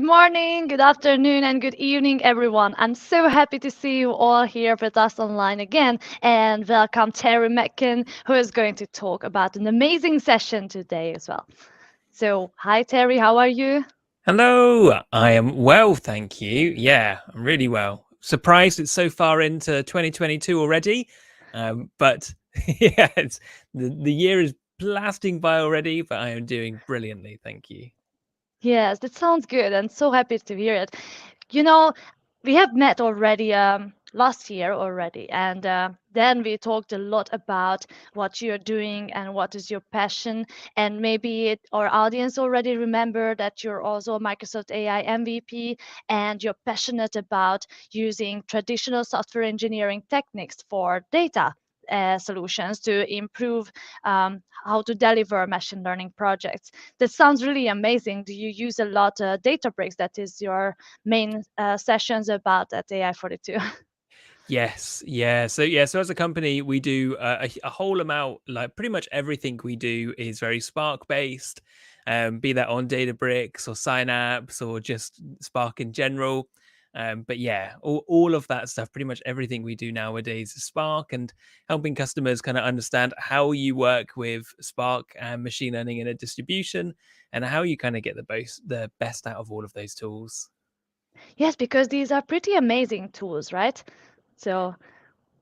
morning, good afternoon, and good evening, everyone. I'm so happy to see you all here with us online again. And welcome Terry Metcalf, who is going to talk about an amazing session today as well. So, hi Terry, how are you? Hello, I am well, thank you. Yeah, I'm really well. Surprised it's so far into 2022 already, but yeah, the year is blasting by already. But I am doing brilliantly, thank you. Yes, that sounds good, and so happy to hear it. You know, we have met already last year already, and then we talked a lot about what you're doing and what is your passion. And maybe our audience already remember that you're also a Microsoft AI MVP and you're passionate about using traditional software engineering techniques for data. Solutions to improve how to deliver machine learning projects. That sounds really amazing. Do you use a lot Databricks? That is your main sessions about at AI42. Yes, yeah. So as a company, we do a whole amount. Like pretty much everything we do is very Spark based, be that on Databricks or Synapse or just Spark in general. But yeah, all of that stuff, pretty much everything we do nowadays is Spark, and helping customers kind of understand how you work with Spark and machine learning in a distribution, and how you kind of get the best out of all of those tools. Yes, because these are pretty amazing tools, right? So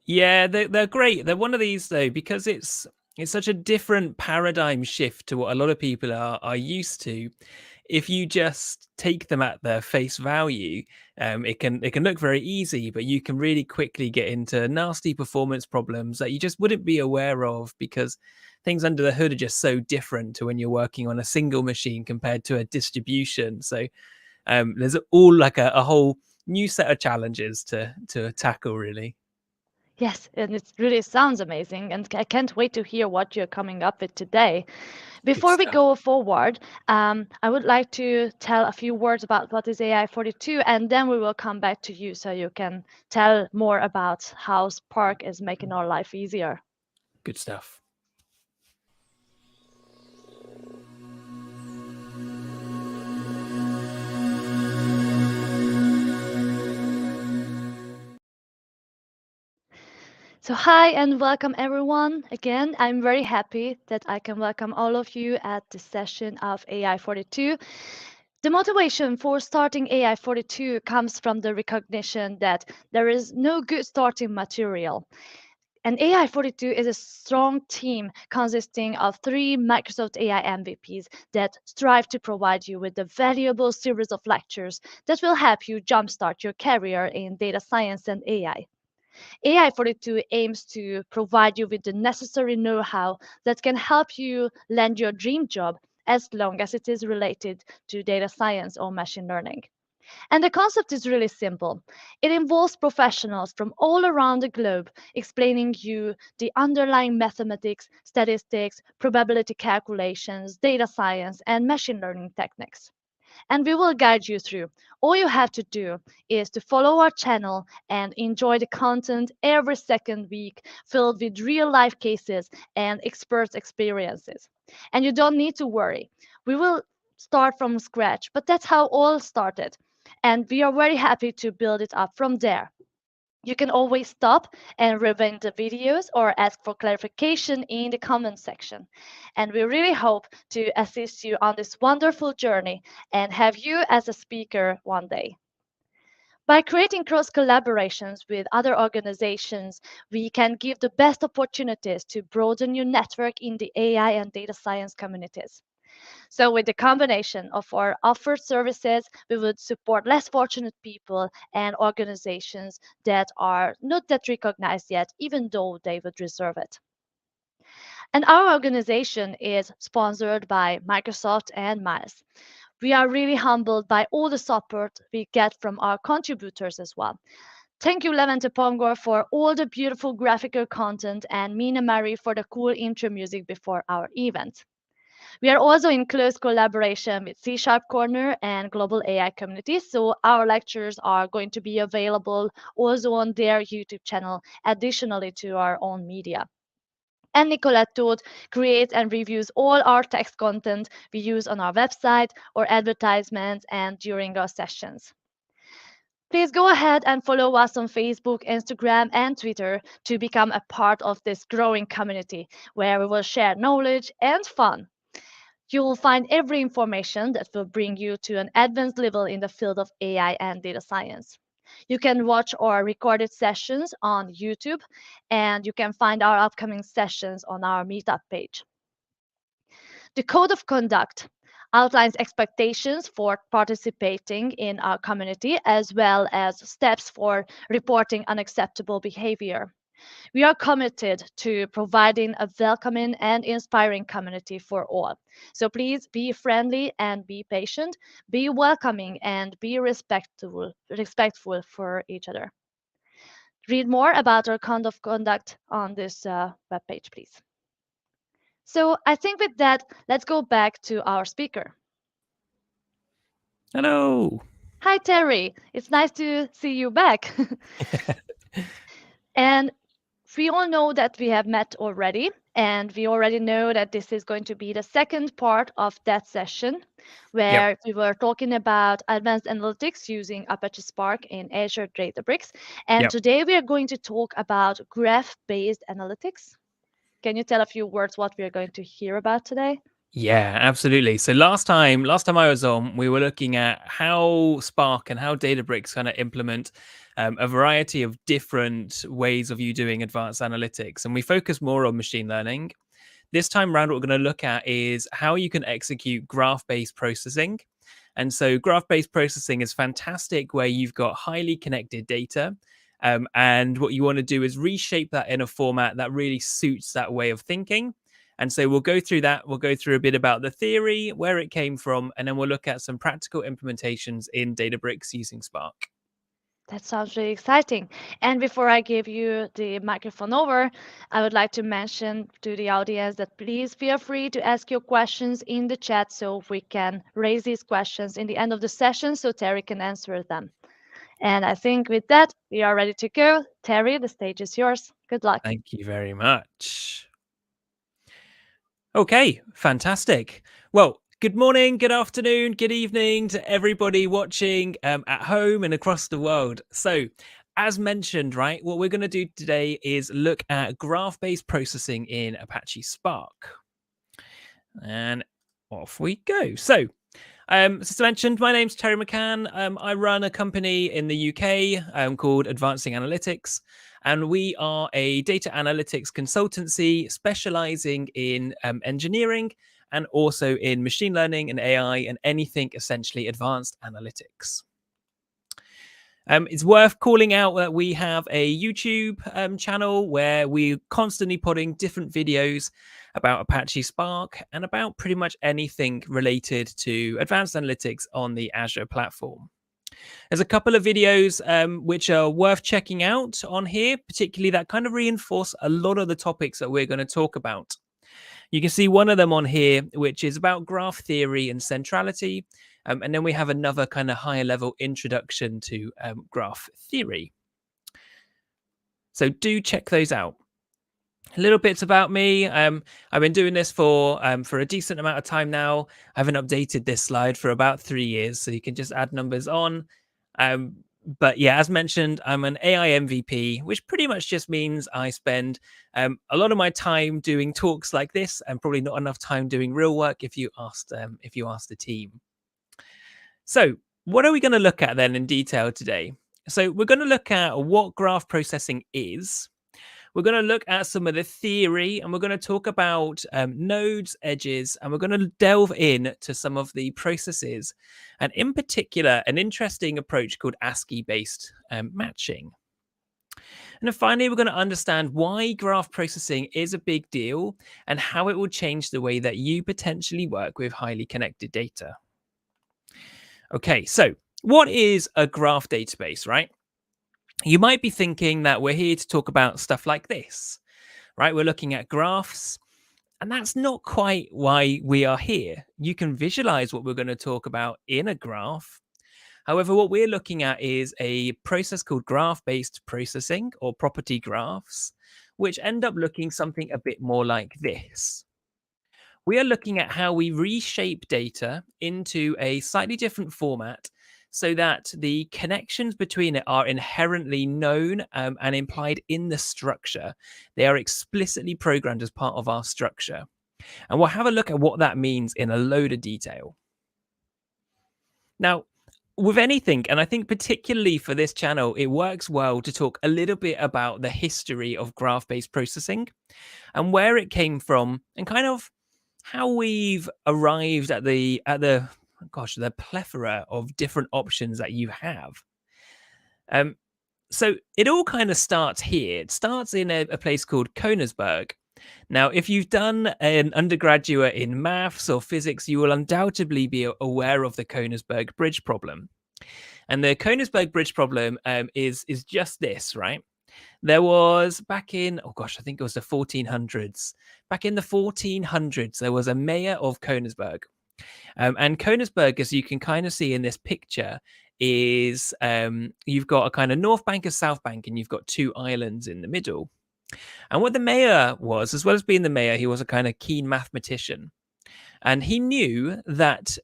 Yeah, they're great. They're one of these though because it's such a different paradigm shift to what a lot of people are used to. If you just take them at their face value, it can look very easy, but you can really quickly get into nasty performance problems that you just wouldn't be aware of because things under the hood are just so different to when you're working on a single machine compared to a distribution. So there's all like a whole new set of challenges to tackle, really. yes, and it really sounds amazing, and I can't wait to hear what you're coming up with today. Good Before we stuff. go forward, I would like to tell a few words about what is AI42, and then we will come back to you so you can tell more about how Spark is making our life easier. Good stuff. So, hi and welcome everyone. Again, I'm very happy that I can welcome all of you at this session of AI42. The motivation for starting AI42 comes from the recognition that there is no good starting material. And AI42 is a strong team consisting of three Microsoft AI MVPs that strive to provide you with a valuable series of lectures that will help you jumpstart your career in data science and AI. AI42 aims to provide you with the necessary know how that can help you land your dream job as long as it is related to data science or machine learning. And the concept is really simple. It involves professionals from all around the globe explaining you the underlying mathematics, statistics, probability calculations, data science, and machine learning techniques, and we will guide you through. All you have to do is to follow our channel and enjoy the content every second week filled with real life cases and experts' experiences. And you don't need to worry. We will start from scratch, but that's how all started. And we are very happy to build it up from there. You can always stop and rewind the videos or ask for clarification in the comment section. And we really hope to assist you on this wonderful journey and have you as a speaker one day. By creating cross collaborations with other organizations, we can give the best opportunities to broaden your network in the AI and data science communities. So, with the combination of our offered services, we would support less fortunate people and organizations that are not that recognized yet, even though they would deserve it. And our organization is sponsored by Microsoft and Miles. We are really humbled by all the support we get from our contributors as well. Thank you, Levante Pongor, for all the beautiful graphical content and Mina Mari for the cool intro music before our event. We are also in close collaboration with C Sharp Corner and Global AI Community, so our lectures are going to be available also on their YouTube channel, additionally to our own media. And Nicolette Todd creates and reviews all our text content we use on our website or advertisements and during our sessions. Please go ahead and follow us on Facebook, Instagram, and Twitter to become a part of this growing community where we will share knowledge and fun. You will find every information that will bring you to an advanced level in the field of AI and data science. You can watch our recorded sessions on YouTube, and you can find our upcoming sessions on our meetup page. The Code of Conduct outlines expectations for participating in our community as well as steps for reporting unacceptable behavior. We are committed to providing a welcoming and inspiring community for all. So please be friendly and be patient, be welcoming and be respectful for each other. Read more about our code of conduct on this webpage, please. So I think with that, let's go back to our speaker. Hello. Hi, Terry. It's nice to see you back. And we all know that we have met already, and we already know that this is going to be the second part of that session where we were talking about advanced analytics using Apache Spark in Azure Databricks. And today we are going to talk about graph-based analytics. Can you tell a few words what we are going to hear about today? Yeah, absolutely. So last time I was on, we were looking at how Spark and how Databricks kind of implement a variety of different ways of you doing advanced analytics, and we focus more on machine learning. This time around, what we're going to look at is how you can execute graph-based processing. And so graph-based processing is fantastic where you've got highly connected data. And what you want to do is reshape that in a format that really suits that way of thinking. And so we'll go through that. We'll go through a bit about the theory, where it came from, and then we'll look at some practical implementations in Databricks using Spark. That sounds really exciting. And before I give you the microphone over, I would like to mention to the audience that please feel free to ask your questions in the chat so we can raise these questions in the end of the session so Terry can answer them. And I think with that, we are ready to go. Terry, the stage is yours. Good luck. Thank you very much. Okay, fantastic. Well, good morning, good afternoon, good evening to everybody watching at home and across the world. So, as mentioned, right, what we're going to do today is look at graph-based processing in Apache Spark. And off we go. So, as I mentioned, my name's Terry McCann. I run a company in the UK called Advancing Analytics, and we are a data analytics consultancy specializing in engineering and also in machine learning and AI and anything essentially advanced analytics. It's worth calling out that we have a YouTube channel where we're constantly putting different videos about Apache Spark and about pretty much anything related to advanced analytics on the Azure platform. There's a couple of videos which are worth checking out on here, particularly that kind of reinforce a lot of the topics that we're going to talk about. You can see one of them on here, which is about graph theory and centrality. And then we have another kind of higher level introduction to graph theory. So do check those out. A little bits about me. I've been doing this for a decent amount of time now. I haven't updated this slide for about 3 years, so you can just add numbers on. But yeah, as mentioned, I'm an AI MVP, which pretty much just means I spend a lot of my time doing talks like this, and probably not enough time doing real work if you asked the team. So what are we going to look at then in detail today? So we're going to look at what graph processing is. We're going to look at some of the theory, and we're going to talk about nodes, edges, and we're going to delve in to some of the processes, and in particular, an interesting approach called ASCII-based matching. And then finally, we're going to understand why graph processing is a big deal and how it will change the way that you potentially work with highly connected data. Okay, so what is a graph database, right? You might be thinking that we're here to talk about stuff like this, right? We're looking at graphs, and that's not quite why we are here. You can visualize what we're going to talk about in a graph. However, what we're looking at is a process called graph-based processing, or property graphs, which end up looking something a bit more like this. We are looking at how we reshape data into a slightly different format so that the connections between it are inherently known and implied in the structure. They are explicitly programmed as part of our structure. And we'll have a look at what that means in a load of detail. Now, with anything, and I think particularly for this channel, it works well to talk a little bit about the history of graph-based processing and where it came from, and kind of how we've arrived at the plethora of different options that you have. So it all kind of starts here. It starts in a place called Königsberg. Now, if you've done an undergraduate in maths or physics, you will undoubtedly be aware of the Königsberg bridge problem. And the Königsberg bridge problem is just this, right? There was back in, I think it was the 1400s. Back in the 1400s, there was a mayor of Königsberg. And Königsberg, as you can kind of see in this picture, is you've got a kind of North Bank and South Bank, and you've got two islands in the middle. And what the mayor was, as well as being the mayor, he was a kind of keen mathematician. And he knew that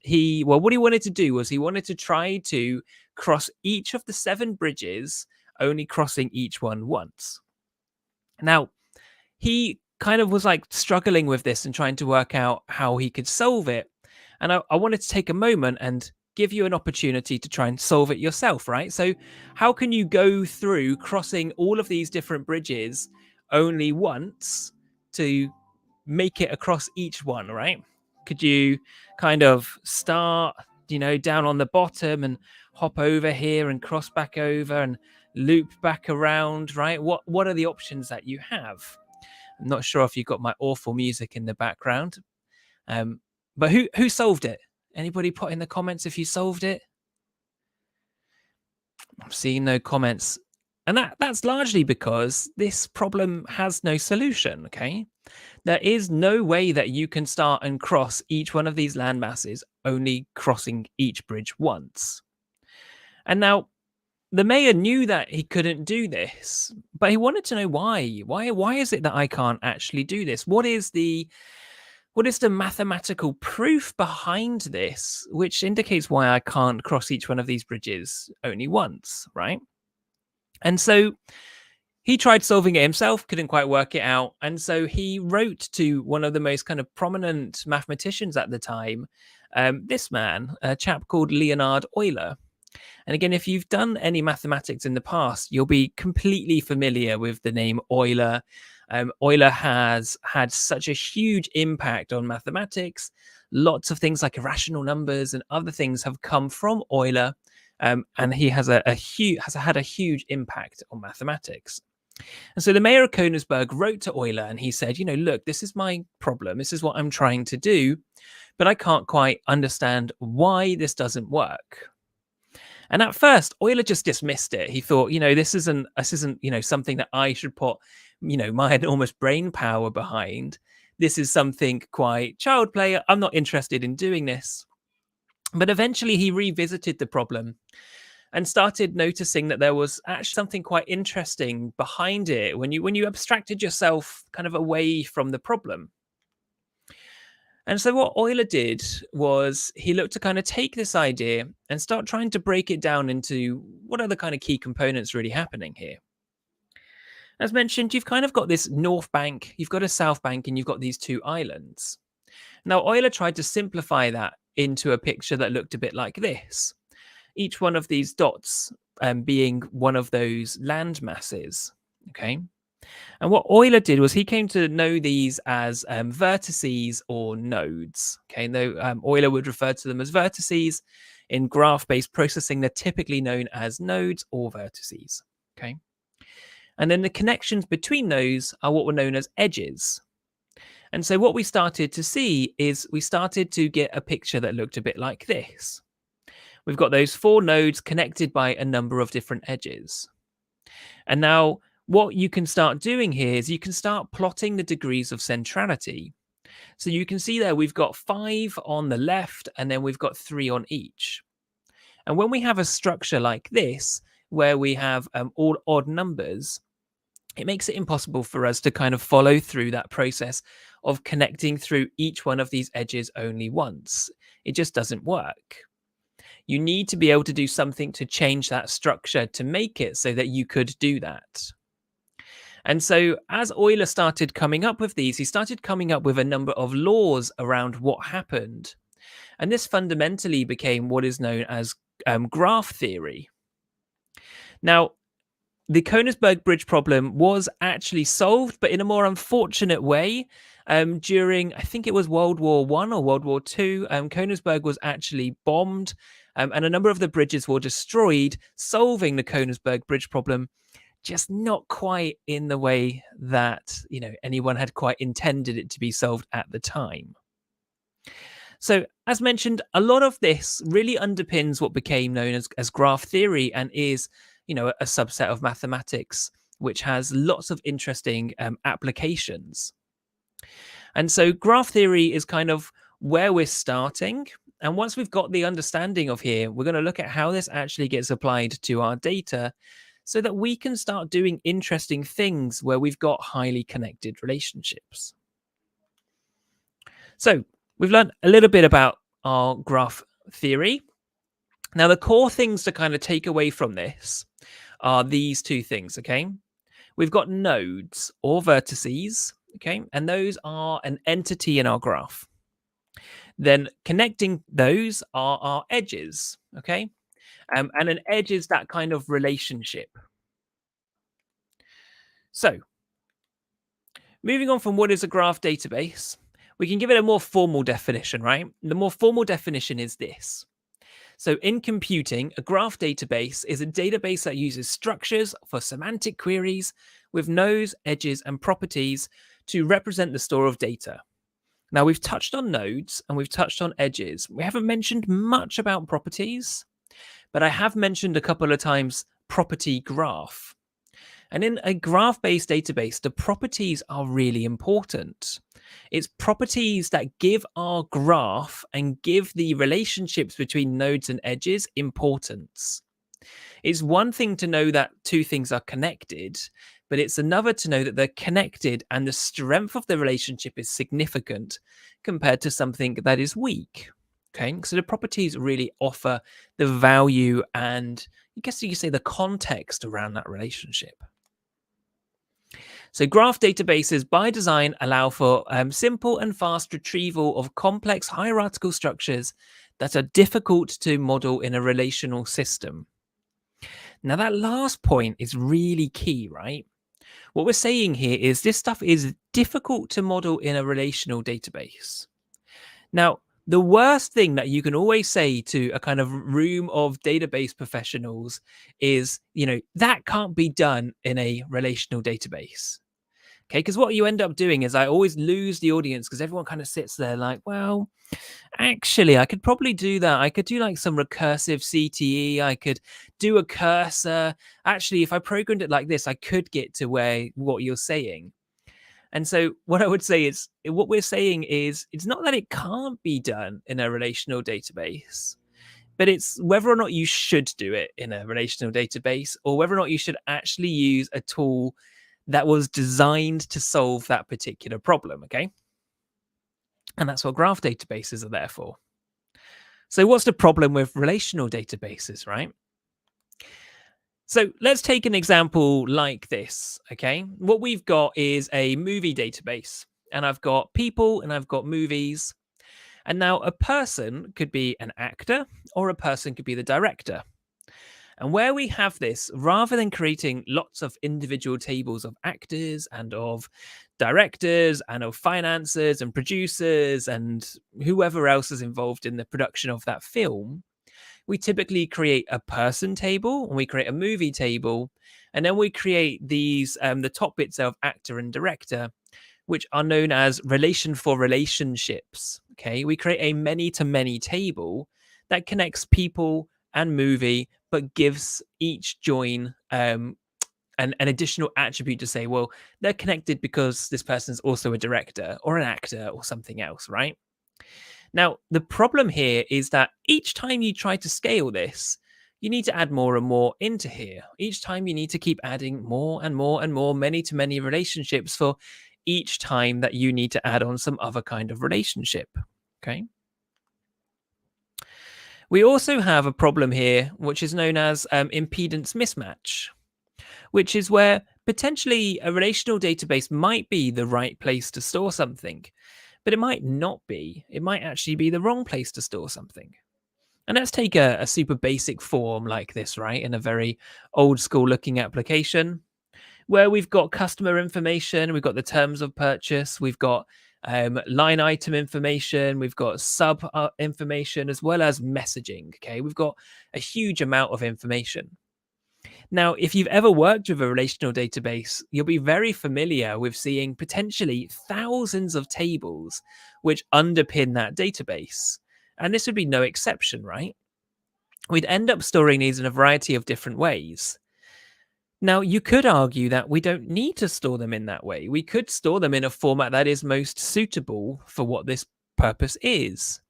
what he wanted to do was he wanted to try to cross each of the 7 bridges, only crossing each one once. Now, he kind of was like struggling with this and trying to work out how he could solve it. And I wanted to take a moment and give you an opportunity to try and solve it yourself, right? So how can you go through crossing all of these different bridges only once to make it across each one, right? Could you kind of start, down on the bottom and hop over here and cross back over and loop back around, right? What are the options that you have? I'm not sure if you've got my awful music in the background. But who solved it? Anybody put in the comments if you solved it? I'm seeing no comments. And that's largely because this problem has no solution, okay? There is no way that you can start and cross each one of these land masses, only crossing each bridge once. And now, the mayor knew that he couldn't do this, but he wanted to know why. Why is it that I can't actually do this? What is the mathematical proof behind this, which indicates why I can't cross each one of these bridges only once, right? And so he tried solving it himself, couldn't quite work it out. And so he wrote to one of the most kind of prominent mathematicians at the time, this man, a chap called Leonhard Euler. And again, if you've done any mathematics in the past, you'll be completely familiar with the name Euler. Euler has had such a huge impact on mathematics. Lots of things like irrational numbers and other things have come from Euler, and he has had a huge impact on mathematics. And so the mayor of Königsberg wrote to Euler and he said, look, this is my problem. This is what I'm trying to do, but I can't quite understand why this doesn't work. And at first, Euler just dismissed it. He thought, this isn't, something that I should put, my enormous brain power behind. This is something quite child play. I'm not interested in doing this. But eventually he revisited the problem and started noticing that there was actually something quite interesting behind it when you abstracted yourself kind of away from the problem. And so what Euler did was he looked to kind of take this idea and start trying to break it down into what are the kind of key components really happening here. As mentioned, you've kind of got this North Bank, you've got a South Bank, and you've got these two islands. Now, Euler tried to simplify that into a picture that looked a bit like this. Each one of these dots being one of those land masses, okay? And what Euler did was he came to know these as vertices or nodes. Okay, Euler would refer to them as vertices. In graph-based processing, they're typically known as nodes or vertices. Okay, and then the connections between those are what were known as edges. And so what we started to see is we started to get a picture that looked a bit like this. We've got those 4 nodes connected by a number of different edges. And now what you can start doing here is you can start plotting the degrees of centrality. So you can see there we've got 5 on the left and then we've got 3 on each. And when we have a structure like this, where we have all odd numbers, it makes it impossible for us to kind of follow through that process of connecting through each one of these edges only once. It just doesn't work. You need to be able to do something to change that structure to make it so that you could do that. And so, as Euler started coming up with these, he started coming up with a number of laws around what happened. And this fundamentally became what is known as graph theory. Now, the Königsberg Bridge problem was actually solved, but in a more unfortunate way. During, I think it was World War One or World War Two, Königsberg was actually bombed, and a number of the bridges were destroyed, solving the Königsberg Bridge problem, just not quite in the way that anyone had quite intended it to be solved at the time. So, as mentioned, a lot of this really underpins what became known as graph theory and is, a subset of mathematics, which has lots of interesting applications. And so, graph theory is kind of where we're starting. And once we've got the understanding of here, we're going to look at how this actually gets applied to our data so that we can start doing interesting things where we've got highly connected relationships. So, we've learned a little bit about our graph theory. Now, the core things to kind of take away from this are these two things, okay? We've got nodes or vertices, okay? And those are an entity in our graph. Then connecting those are our edges, okay? And an edge is that kind of relationship. So, moving on from what is a graph database, we can give it a more formal definition, right? The more formal definition is this. So in computing, a graph database is a database that uses structures for semantic queries with nodes, edges, and properties to represent the store of data. Now, we've touched on nodes and we've touched on edges. We haven't mentioned much about properties, but I have mentioned a couple of times property graph. And in a graph-based database, the properties are really important. It's properties that give our graph and give the relationships between nodes and edges importance. It's one thing to know that two things are connected, but it's another to know that they're connected and the strength of the relationship is significant compared to something that is weak. Okay, so the properties really offer the value and I guess you could say the context around that relationship. So graph databases by design allow for simple and fast retrieval of complex hierarchical structures that are difficult to model in a relational system. Now that last point is really key, right? What we're saying here is this stuff is difficult to model in a relational database. Now, the worst thing that you can always say to a kind of room of database professionals is, that can't be done in a relational database. Okay, because what you end up doing is I always lose the audience because everyone kind of sits there like, well, actually, I could probably do that. I could do like some recursive CTE. I could do a cursor. Actually, if I programmed it like this, I could get to what you're saying. And so what I would say is what we're saying is it's not that it can't be done in a relational database, but it's whether or not you should do it in a relational database or whether or not you should actually use a tool that was designed to solve that particular problem, okay? And that's what graph databases are there for. So what's the problem with relational databases, right? So let's take an example like this, okay? What we've got is a movie database, and I've got people and I've got movies. And now a person could be an actor or a person could be the director. And where we have this, rather than creating lots of individual tables of actors and of directors and of financiers and producers and whoever else is involved in the production of that film, we typically create a person table and we create a movie table. And then we create these, the top bits of actor and director, which are known as relation for relationships. Okay, we create a many to many table that connects people and movie, but gives each join an additional attribute to say, well, they're connected because this person's also a director or an actor or something else, right? Now, the problem here is that each time you try to scale this, you need to add more and more into here. Each time you need to keep adding more and more and more many to many relationships for each time that you need to add on some other kind of relationship. Okay. We also have a problem here, which is known as impedance mismatch, which is where potentially a relational database might be the right place to store something, but it might not be. It might actually be the wrong place to store something. And let's take a super basic form like this, right? In a very old school looking application where we've got customer information, we've got the terms of purchase, we've got line item information, we've got sub information, as well as messaging. Okay, we've got a huge amount of information. Now, if you've ever worked with a relational database, you'll be very familiar with seeing potentially thousands of tables which underpin that database. And this would be no exception, right? We'd end up storing these in a variety of different ways. Now, you could argue that we don't need to store them in that way. We could store them in a format that is most suitable for what this purpose is.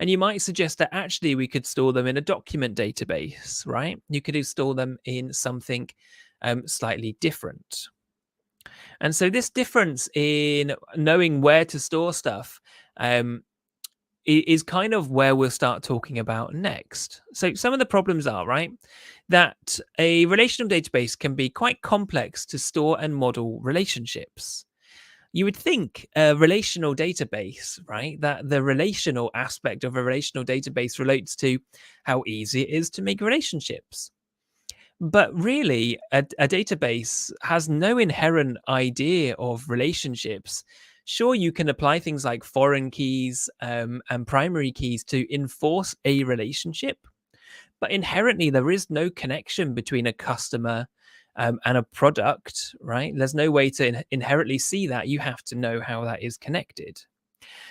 And you might suggest that actually we could store them in a document database, right? You could store them in something slightly different. And so, this difference in knowing where to store stuff is kind of where we'll start talking about next. So, some of the problems are, right, that a relational database can be quite complex to store and model relationships. You would think a relational database, right, that the relational aspect of a relational database relates to how easy it is to make relationships. But really, a database has no inherent idea of relationships. Sure, you can apply things like foreign keys and primary keys to enforce a relationship, but inherently, there is no connection between a customer and a product, right? There's no way to inherently see that. You have to know how that is connected.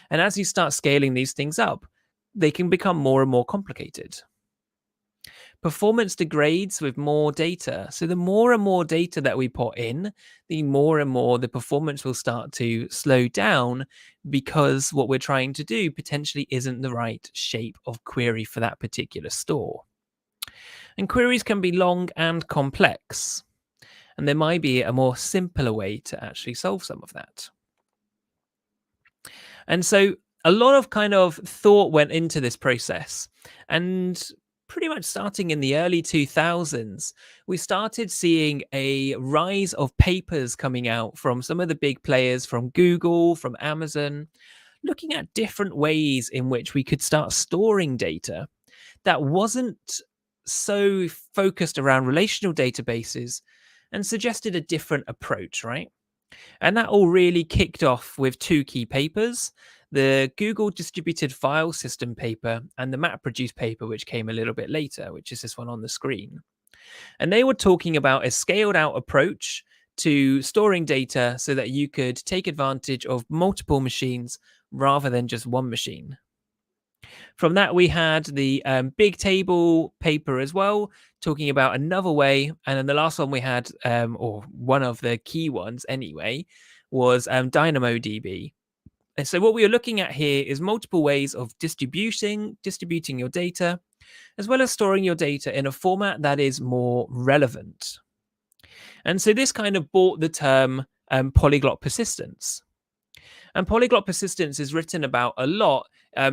And as you start scaling these things up, they can become more and more complicated. Performance degrades with more data. So the more and more data that we put in, the more and more the performance will start to slow down because what we're trying to do potentially isn't the right shape of query for that particular store. And queries can be long and complex. And there might be a more simpler way to actually solve some of that. And so a lot of kind of thought went into this process. And pretty much starting in the early 2000s, we started seeing a rise of papers coming out from some of the big players, from Google, from Amazon, looking at different ways in which we could start storing data that wasn't so focused around relational databases and suggested a different approach, right? And that all really kicked off with two key papers, the Google Distributed File System paper and the MapReduce paper, which came a little bit later, which is this one on the screen. And they were talking about a scaled out approach to storing data so that you could take advantage of multiple machines rather than just one machine. From that, we had the big table paper as well, talking about another way. And then the last one we had, or one of the key ones anyway, was DynamoDB. And so what we are looking at here is multiple ways of distributing your data, as well as storing your data in a format that is more relevant. And so this kind of brought the term polyglot persistence. And polyglot persistence is written about a lot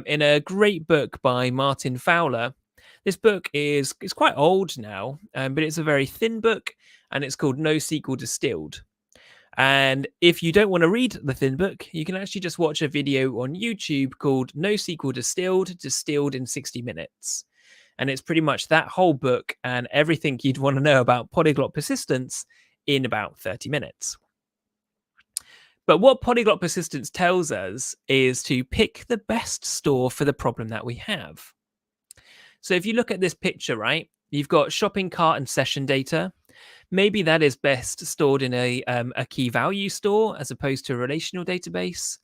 in a great book by Martin Fowler. This book is quite old now, but it's a very thin book, and it's called NoSQL Distilled. And if you don't want to read the thin book, you can actually just watch a video on YouTube called NoSQL Distilled in 60 minutes. And it's pretty much that whole book and everything you'd want to know about polyglot persistence in about 30 minutes. But what polyglot persistence tells us is to pick the best store for the problem that we have. So if you look at this picture, right, you've got shopping cart and session data. Maybe that is best stored in a key value store as opposed to a relational database.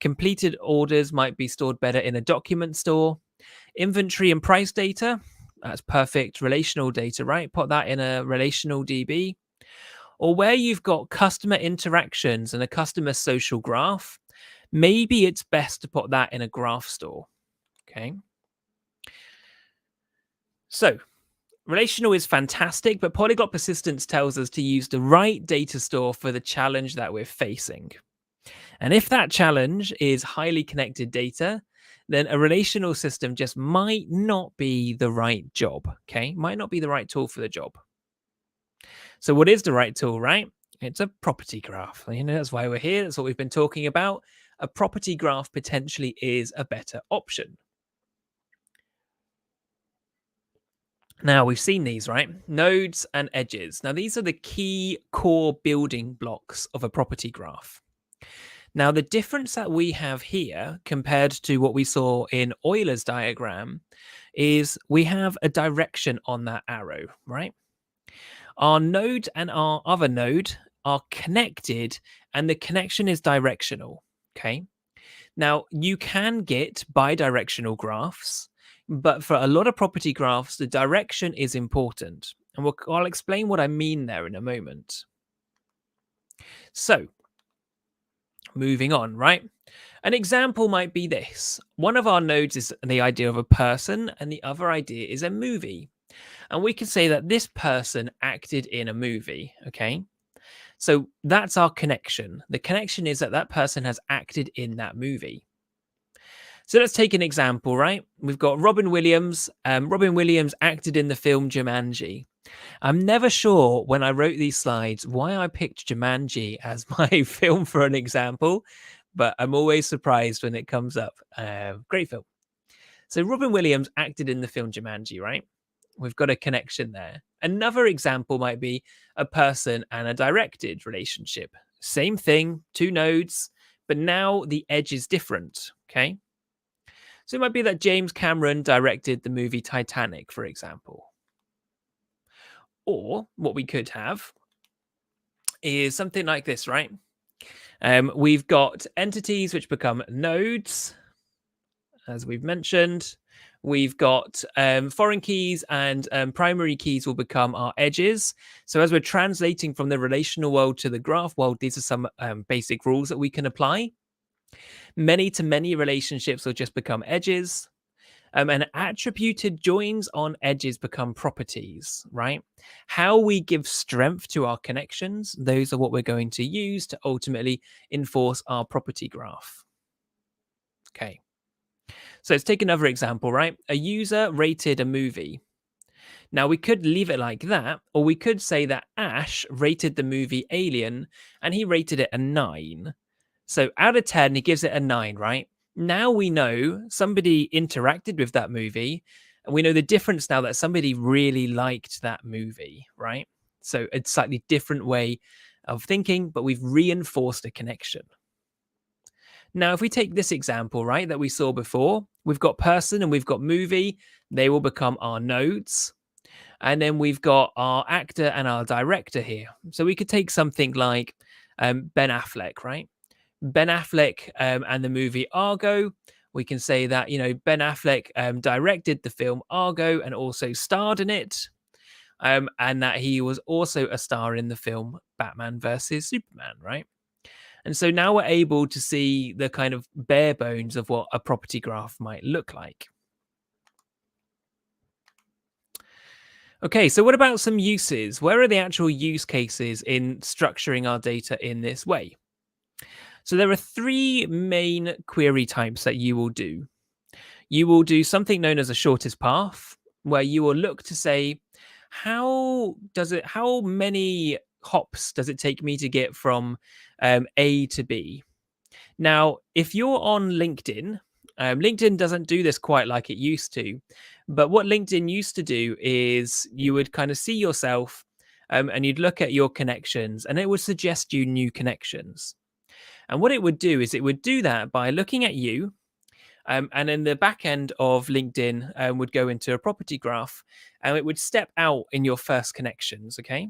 Completed orders might be stored better in a document store. Inventory and price data, that's perfect relational data, right? Put that in a relational DB. Or where you've got customer interactions and a customer social graph, maybe it's best to put that in a graph store. Okay. So relational is fantastic, but polyglot persistence tells us to use the right data store for the challenge that we're facing. And if that challenge is highly connected data, then a relational system just might not be the right job. Okay. Might not be the right tool for the job. So, what is the right tool, right? It's a property graph. That's why we're here. That's what we've been talking about. A property graph potentially is a better option. Now, we've seen these, right? Nodes and edges. Now, these are the key core building blocks of a property graph. Now, the difference that we have here compared to what we saw in Euler's diagram is we have a direction on that arrow, right? Our node and our other node are connected, and the connection is directional. Okay. Now, you can get bidirectional graphs, but for a lot of property graphs, the direction is important. And I'll explain what I mean there in a moment. So, moving on, right? An example might be this. One of our nodes is the idea of a person, and the other idea is a movie. And we can say that this person acted in a movie. Okay. So that's our connection. The connection is that that person has acted in that movie. So let's take an example, right? We've got Robin Williams. Robin Williams acted in the film Jumanji. I'm never sure when I wrote these slides why I picked Jumanji as my film for an example, but I'm always surprised when it comes up. Great film. So Robin Williams acted in the film Jumanji, right? We've got a connection there. Another example might be a person and a directed relationship. Same thing, two nodes, but now the edge is different. Okay. So it might be that James Cameron directed the movie Titanic, for example. Or what we could have is something like this, right? We've got entities which become nodes, as we've mentioned. We've got foreign keys and primary keys will become our edges. So as we're translating from the relational world to the graph world, these are some basic rules that we can apply. Many to many relationships will just become edges. And attributed joins on edges become properties, right? How we give strength to our connections, those are what we're going to use to ultimately enforce our property graph. Okay. So let's take another example, right? A user rated a movie. Now we could leave it like that, or we could say that Ash rated the movie Alien and he rated it a 9. So out of 10, he gives it a 9, right? Now we know somebody interacted with that movie, and we know the difference now that somebody really liked that movie, right? So it's a slightly different way of thinking, but we've reinforced a connection. Now, if we take this example, right, that we saw before, we've got person and we've got movie, they will become our nodes. And then we've got our actor and our director here. So we could take something like Ben Affleck, right? Ben Affleck and the movie Argo. We can say that, Ben Affleck directed the film Argo and also starred in it. And that he was also a star in the film Batman versus Superman, right? And so now we're able to see the kind of bare bones of what a property graph might look like. Okay, so what about some uses? Where are the actual use cases in structuring our data in this way? So there are 3 main query types that you will do. You will do something known as a shortest path, where you will look to say, how many hops does it take me to get from A to B? Now, if you're on LinkedIn, LinkedIn doesn't do this quite like it used to. But what LinkedIn used to do is you would kind of see yourself and you'd look at your connections and it would suggest you new connections. And what it would do is it would do that by looking at you. And then the back end of LinkedIn would go into a property graph and it would step out in your first connections. Okay.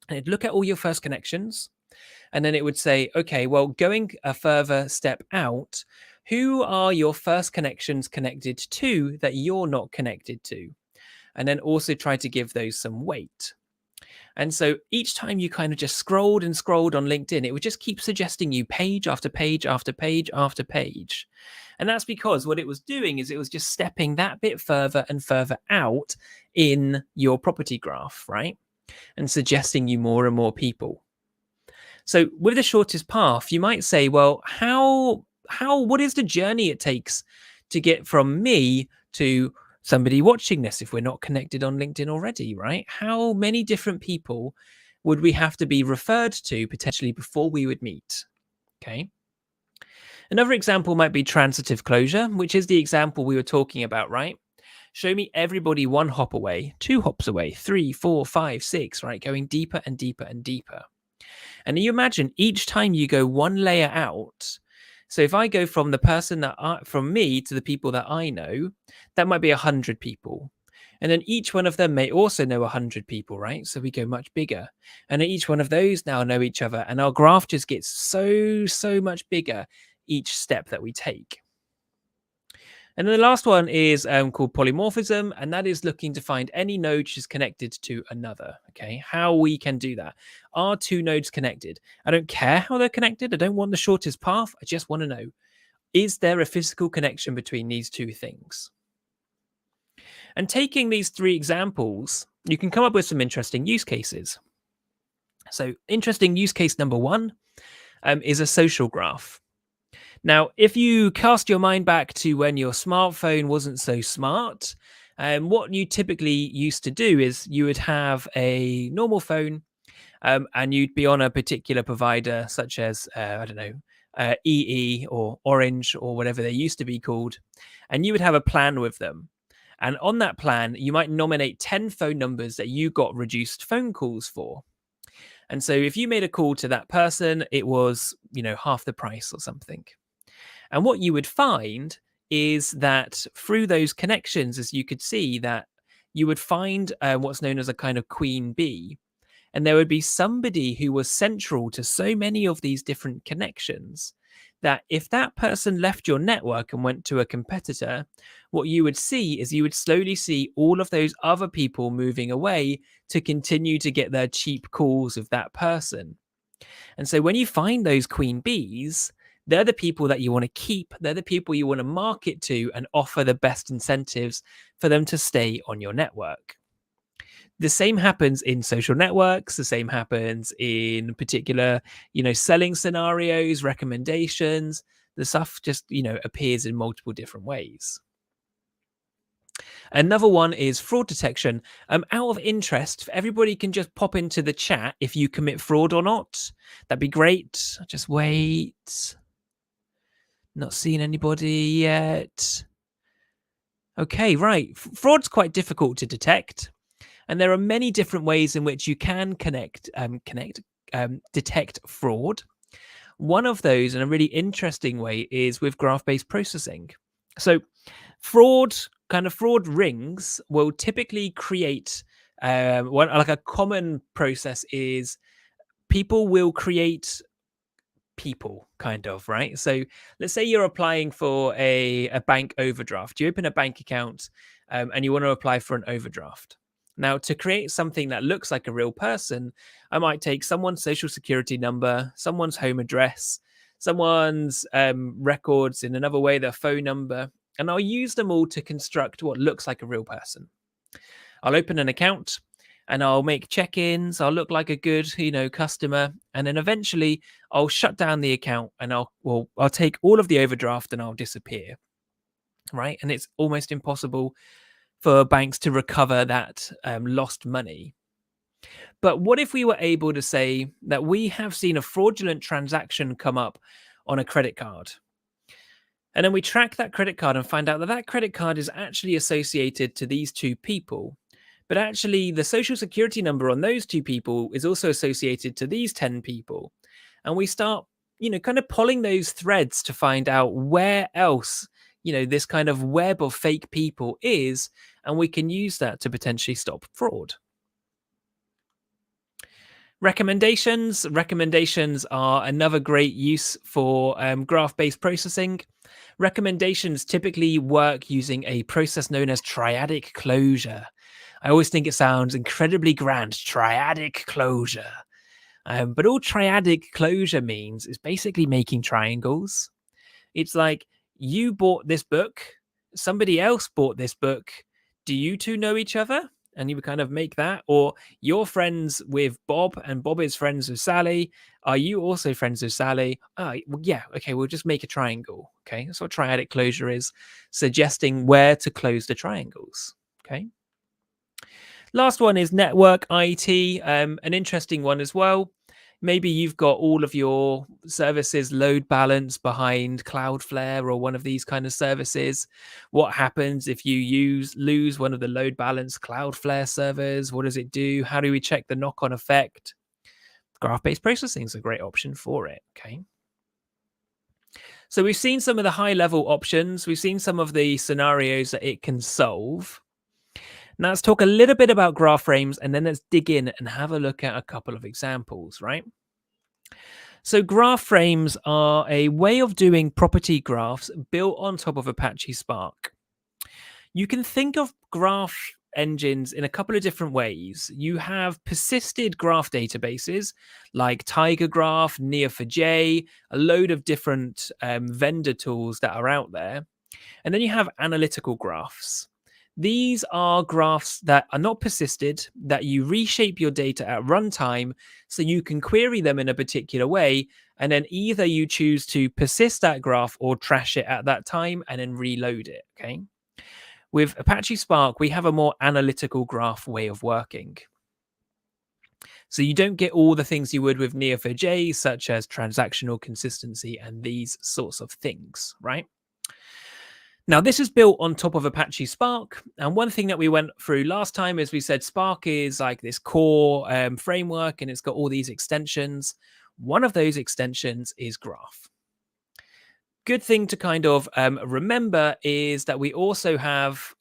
And it'd look at all your first connections. And then it would say, okay, well, going a further step out, who are your first connections connected to that you're not connected to? And then also try to give those some weight. And so each time you kind of just scrolled and scrolled on LinkedIn, it would just keep suggesting you page after page after page after page. And that's because what it was doing is it was just stepping that bit further and further out in your property graph, right? And suggesting you more and more people. So with the shortest path, you might say, well, what is the journey it takes to get from me to somebody watching this if we're not connected on LinkedIn already, right? How many different people would we have to be referred to potentially before we would meet? Okay. Another example might be transitive closure, which is the example we were talking about, right? Show me everybody one hop away, 2 hops away, 3, 4, 5, 6, right? Going deeper and deeper and deeper. And you imagine each time you go one layer out. So if I go from the person from me to the people that I know, that might be 100 people. And then each one of them may also know 100 people, right? So we go much bigger. And each one of those now know each other. And our graph just gets so much bigger each step that we take. And then the last one is called polymorphism, and that is looking to find any node which is connected to another. Okay, how we can do that. Are 2 nodes connected? I don't care how they're connected. I don't want the shortest path. I just want to know, is there a physical connection between these 2 things? And taking these 3 examples, you can come up with some interesting use cases. So interesting use case number 1 is a social graph. Now, if you cast your mind back to when your smartphone wasn't so smart, what you typically used to do is you would have a normal phone and you'd be on a particular provider, such as, I don't know, EE or Orange or whatever they used to be called, and you would have a plan with them. And on that plan, you might nominate 10 phone numbers that you got reduced phone calls for. And so if you made a call to that person, it was, half the price or something. And what you would find is that through those connections, as you could see, that you would find what's known as a kind of queen bee. And there would be somebody who was central to so many of these different connections that if that person left your network and went to a competitor, what you would see is you would slowly see all of those other people moving away to continue to get their cheap calls of that person. And so when you find those queen bees, they're the people that you want to keep. They're the people you want to market to and offer the best incentives for them to stay on your network. The same happens in social networks. The same happens in particular, selling scenarios, recommendations. The stuff just, appears in multiple different ways. Another one is fraud detection. Out of interest, if everybody can just pop into the chat if you commit fraud or not, that'd be great. Just wait. Not seeing anybody yet. Okay, right. Fraud's quite difficult to detect. And there are many different ways in which you can detect fraud. One of those, and a really interesting way, is with graph-based processing. So fraud rings will typically create like a common process is people will create people, kind of, right? So let's say you're applying for a bank overdraft. You open a bank account and you want to apply for an overdraft. Now, to create something that looks like a real person, I might take someone's social security number, someone's home address, someone's records in another way, their phone number, and I'll use them all to construct what looks like a real person. I'll open an account and I'll make check-ins. I'll look like a good, customer. And then eventually I'll shut down the account and I'll take all of the overdraft and I'll disappear. Right. And it's almost impossible for banks to recover that lost money. But what if we were able to say that we have seen a fraudulent transaction come up on a credit card? And then we track that credit card and find out that that credit card is actually associated to these 2 people. But actually, the social security number on those 2 people is also associated to these 10 people. And we start, kind of pulling those threads to find out where else, this kind of web of fake people is. And we can use that to potentially stop fraud. Recommendations. Recommendations are another great use for graph-based processing. Recommendations typically work using a process known as triadic closure. I always think it sounds incredibly grand, triadic closure. But all triadic closure means is basically making triangles. It's like you bought this book, somebody else bought this book. Do you two know each other? And you would kind of make that, or you're friends with Bob and Bob is friends with Sally. Are you also friends with Sally? Oh, well, yeah. Okay, we'll just make a triangle. Okay, that's what triadic closure is, suggesting where to close the triangles. Okay. Last one is network IT, an interesting one as well. Maybe you've got all of your services load balance behind Cloudflare or one of these kind of services. What happens if you lose one of the load balance Cloudflare servers? What does it do? How do we check the knock-on effect? Graph-based processing is a great option for it. Okay. So we've seen some of the high-level options. We've seen some of the scenarios that it can solve. Now let's talk a little bit about graph frames, and then let's dig in and have a look at a couple of examples, right? So graph frames are a way of doing property graphs built on top of Apache Spark. You can think of graph engines in a couple of different ways. You have persisted graph databases like TigerGraph, Neo4j, a load of different vendor tools that are out there. And then you have analytical graphs. These are graphs that are not persisted, that you reshape your data at runtime so you can query them in a particular way. And then either you choose to persist that graph or trash it at that time and then reload it. Okay. With Apache Spark, we have a more analytical graph way of working. So you don't get all the things you would with Neo4j, such as transactional consistency and these sorts of things, right? Now, this is built on top of Apache Spark. And one thing that we went through last time is we said Spark is like this core framework and it's got all these extensions. One of those extensions is Graph. Good thing to kind of remember is that we also have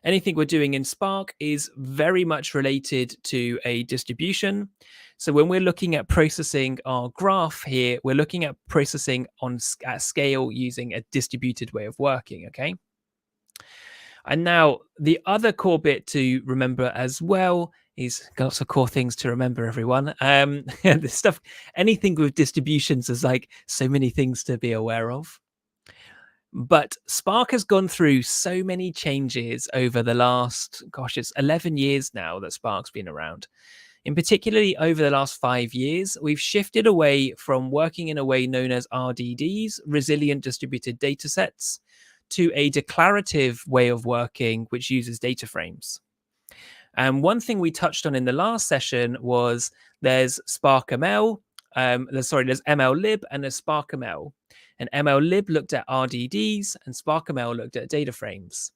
anything we're doing in Spark is very much related to a distribution. So when we're looking at processing our graph here, we're looking at processing at scale using a distributed way of working, okay? And now the other core bit to remember as well is lots of core things to remember, everyone. This stuff, anything with distributions is like so many things to be aware of. But Spark has gone through so many changes over the last, gosh, it's 11 years now that Spark's been around. In particularly over the last 5 years, we've shifted away from working in a way known as RDDs, resilient distributed data sets, to a declarative way of working, which uses data frames. And one thing we touched on in the last session was there's Spark ML, there's MLlib and there's Spark ML. And MLlib looked at RDDs and Spark ML looked at data frames.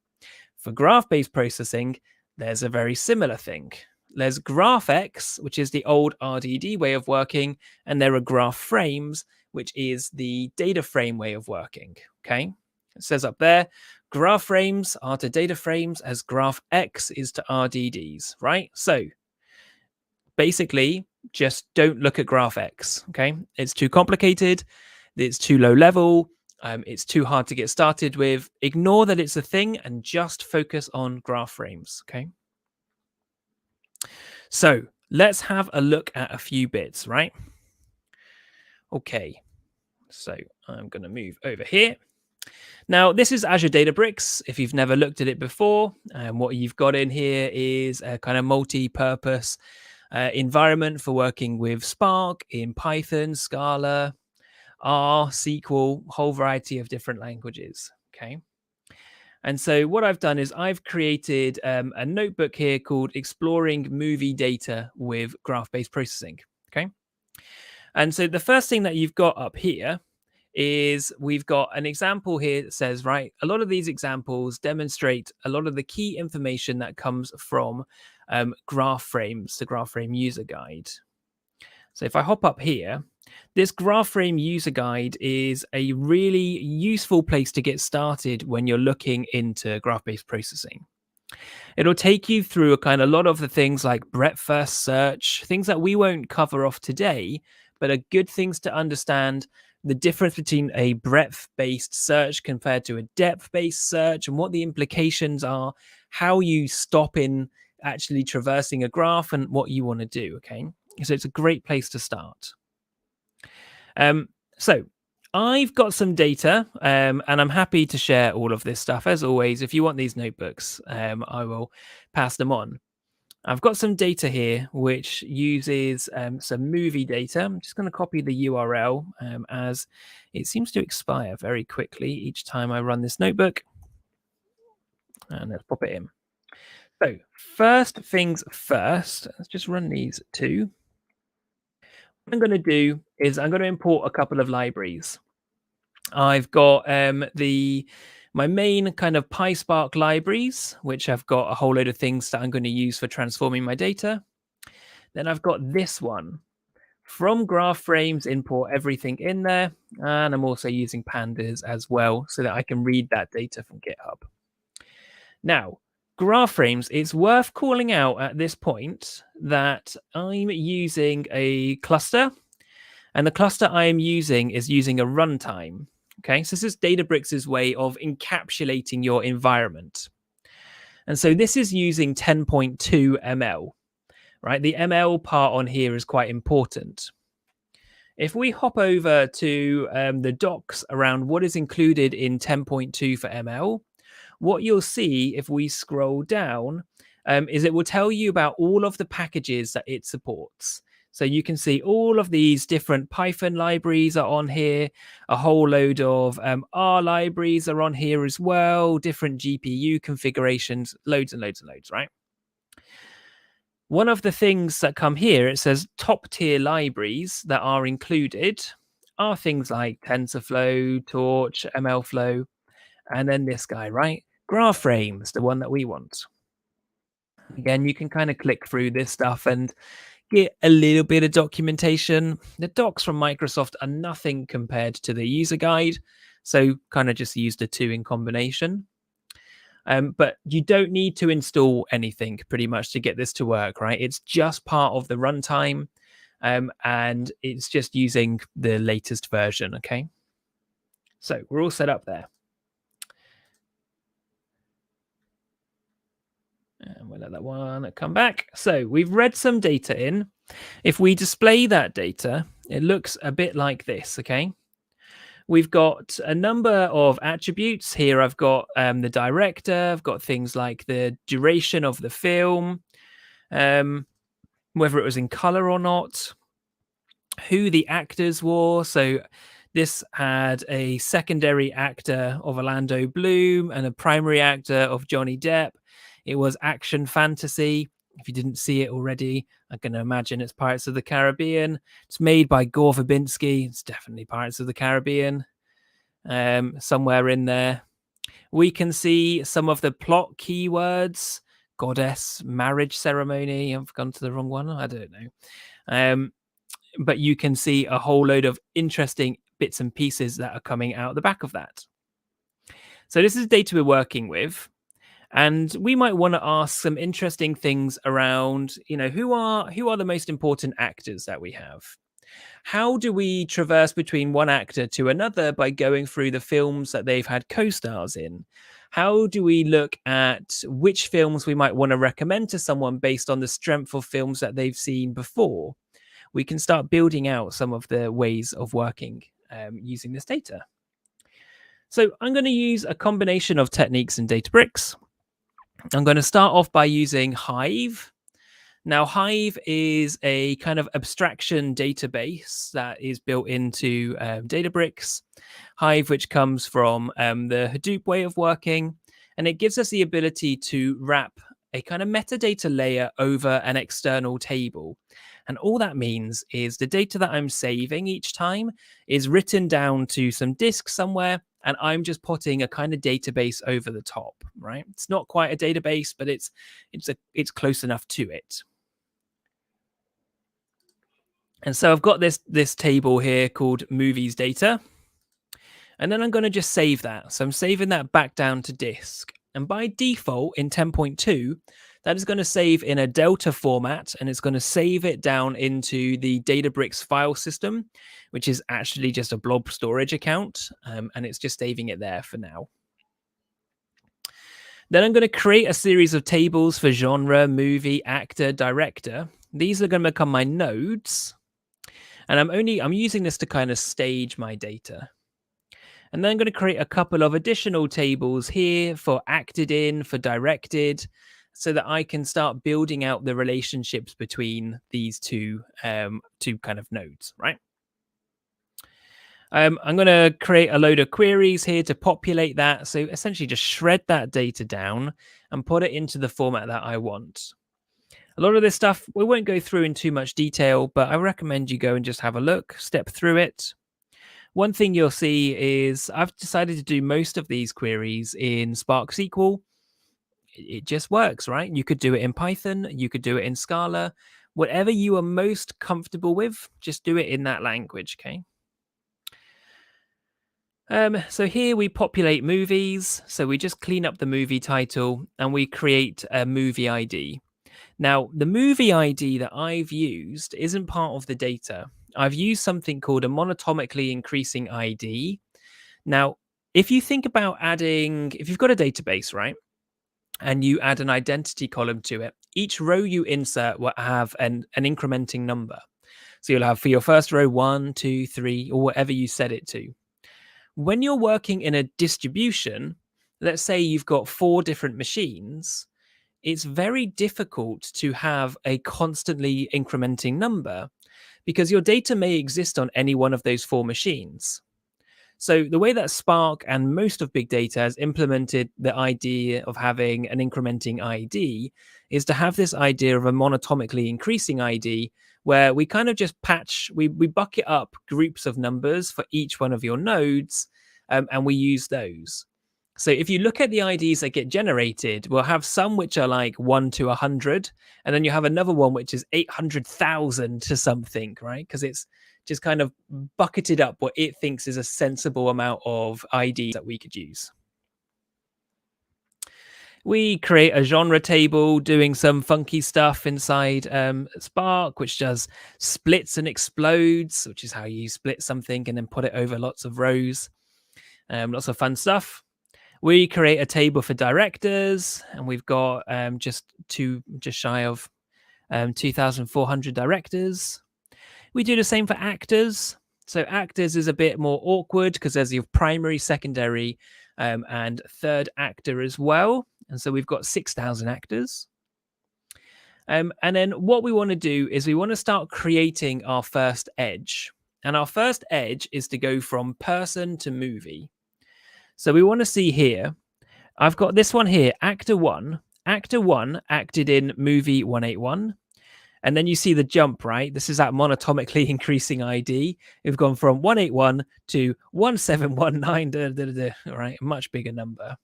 For graph-based processing, there's a very similar thing. There's GraphX, which is the old RDD way of working, and there are graph frames, which is the data frame way of working. Okay, it says up there, graph frames are to data frames as GraphX is to RDDs, right? So basically, just don't look at GraphX. Okay, it's too complicated, it's too low level, it's too hard to get started with. Ignore that it's a thing and just focus on graph frames. Okay. So let's have a look at a few bits, right? Okay, so I'm going to move over here. Now, this is Azure Databricks. If you've never looked at it before, what you've got in here is a kind of multi-purpose environment for working with Spark in Python, Scala, R, SQL, whole variety of different languages. Okay. And so what I've done is I've created a notebook here called Exploring Movie Data with Graph-Based Processing. Okay. And so the first thing that you've got up here is we've got an example here that says, right, a lot of these examples demonstrate a lot of the key information that comes from graph frames, the graph frame user guide. So if I hop up here, this graph frame user guide is a really useful place to get started when you're looking into graph-based processing. It'll take you through a lot of the things like breadth first search, things that we won't cover off today, but are good things to understand the difference between a breadth-based search compared to a depth-based search and what the implications are, how you stop in actually traversing a graph and what you want to do. Okay, so it's a great place to start. So I've got some data, and I'm happy to share all of this stuff. As always, if you want these notebooks, I will pass them on. I've got some data here which uses some movie data. I'm just going to copy the URL as it seems to expire very quickly each time I run this notebook. And let's pop it in. So first things first, let's just run these two. What I'm going to do is I'm going to import a couple of libraries. I've got my main kind of PySpark libraries, which have got a whole load of things that I'm going to use for transforming my data. Then I've got this one. From graph frames, import everything in there. And I'm also using pandas as well so that I can read that data from GitHub. Now, graph frames, it's worth calling out at this point that I'm using a cluster. And the cluster I am using is using a runtime. Okay, so this is Databricks' way of encapsulating your environment. And so this is using 10.2 ML, right? The ML part on here is quite important. If we hop over to the docs around what is included in 10.2 for ML, what you'll see if we scroll down is it will tell you about all of the packages that it supports. So you can see all of these different Python libraries are on here. A whole load of R libraries are on here as well. Different GPU configurations, loads and loads and loads, right? One of the things that come here, it says top tier libraries that are included are things like TensorFlow, Torch, MLflow, and then this guy, right? Graph frames, the one that we want. Again, you can kind of click through this stuff and get a little bit of documentation. The docs from Microsoft are nothing compared to the user guide, so kind of just use the two in combination. But you don't need to install anything pretty much to get this to work, right? It's just part of the runtime, and it's just using the latest version, okay? So we're all set up there. And we'll let that one come back. So we've read some data in. If we display that data, it looks a bit like this, okay? We've got a number of attributes. Here I've got the director. I've got things like the duration of the film, whether it was in color or not, who the actors were. So this had a secondary actor of Orlando Bloom and a primary actor of Johnny Depp. It was action fantasy. If you didn't see it already, I can imagine it's Pirates of the Caribbean. It's made by Gore Verbinski. It's definitely Pirates of the Caribbean. Somewhere in there. We can see some of the plot keywords. Goddess, marriage ceremony. I've gone to the wrong one. I don't know. But you can see a whole load of interesting bits and pieces that are coming out the back of that. So this is data we're working with. And we might want to ask some interesting things around, who are the most important actors that we have? How do we traverse between one actor to another by going through the films that they've had co-stars in? How do we look at which films we might want to recommend to someone based on the strength of films that they've seen before? We can start building out some of the ways of working using this data. So I'm going to use a combination of techniques in Databricks. I'm going to start off by using Hive. Now, Hive is a kind of abstraction database that is built into Databricks. Hive, which comes from the Hadoop way of working, and it gives us the ability to wrap a kind of metadata layer over an external table. And all that means is the data that I'm saving each time is written down to some disk somewhere, and I'm just putting a kind of database over the top, right? It's not quite a database, but it's close enough to it. And so I've got this table here called movies data. And then I'm going to just save that. So I'm saving that back down to disk. And by default in 10.2, that is going to save in a Delta format, and it's going to save it down into the Databricks file system, which is actually just a blob storage account. And it's just saving it there for now. Then I'm going to create a series of tables for genre, movie, actor, director. These are going to become my nodes. And I'm using this to kind of stage my data. And then I'm going to create a couple of additional tables here for acted in, for directed, so that I can start building out the relationships between these two kind of nodes, right? I'm going to create a load of queries here to populate that. So essentially just shred that data down and put it into the format that I want. A lot of this stuff we won't go through in too much detail, but I recommend you go and just have a look, step through it. One thing you'll see is I've decided to do most of these queries in Spark SQL. It just works, right? You could do it in Python, you could do it in Scala, whatever you are most comfortable with, just do it in that language, okay? So here we populate movies. So we just clean up the movie title and we create a movie ID. Now, the movie ID that I've used isn't part of the data. I've used something called a monotomically increasing ID. Now, if you think about if you've got a database, right, and you add an identity column to it, each row you insert will have an incrementing number. So you'll have for your first row 1, 2, 3, or whatever you set it to. When you're working in a distribution, let's say you've got 4 different machines, it's very difficult to have a constantly incrementing number because your data may exist on any one of those 4 machines. So the way that Spark and most of big data has implemented the idea of having an incrementing ID is to have this idea of a monotomically increasing ID where we kind of just we bucket up groups of numbers for each one of your nodes, and we use those. So if you look at the IDs that get generated, we'll have some which are like 1 to 100, and then you have another one which is 800,000 to something, right? Because it's just kind of bucketed up what it thinks is a sensible amount of IDs that we could use. We create a genre table doing some funky stuff inside Spark, which does splits and explodes, which is how you split something and then put it over lots of rows. Lots of fun stuff. We create a table for directors, and we've got just shy of 2,400 directors. We do the same for actors. So actors is a bit more awkward because there's your primary, secondary, and third actor as well. And so we've got 6,000 actors. And then what we want to do is we want to start creating our first edge. And our first edge is to go from person to movie. So we want to see here, I've got this one here, actor 1. Actor 1 acted in movie 181. And then you see the jump, right? This is that monotomically increasing ID. We've gone from 181 to 1719, right? A much bigger number.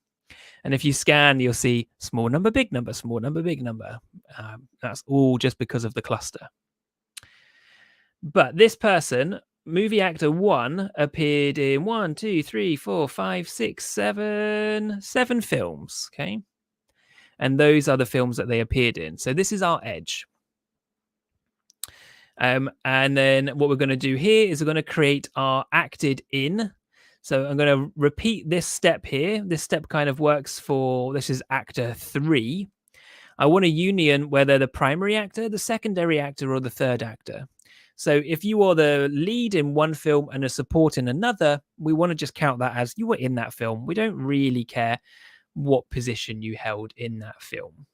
And if you scan, you'll see small number, big number, small number, big number. That's all just because of the cluster. But this person, movie actor 1, appeared in 1, 2, 3, 4, 5, 6, 7 films, okay? And those are the films that they appeared in. So this is our edge. And then what we're going to do here is we're going to create our acted in. So I'm going to repeat this step here. This step kind of works this is actor 3. I want a union where they're the primary actor, the secondary actor, or the third actor. So if you are the lead in one film and a support in another, we want to just count that as you were in that film. We don't really care what position you held in that film.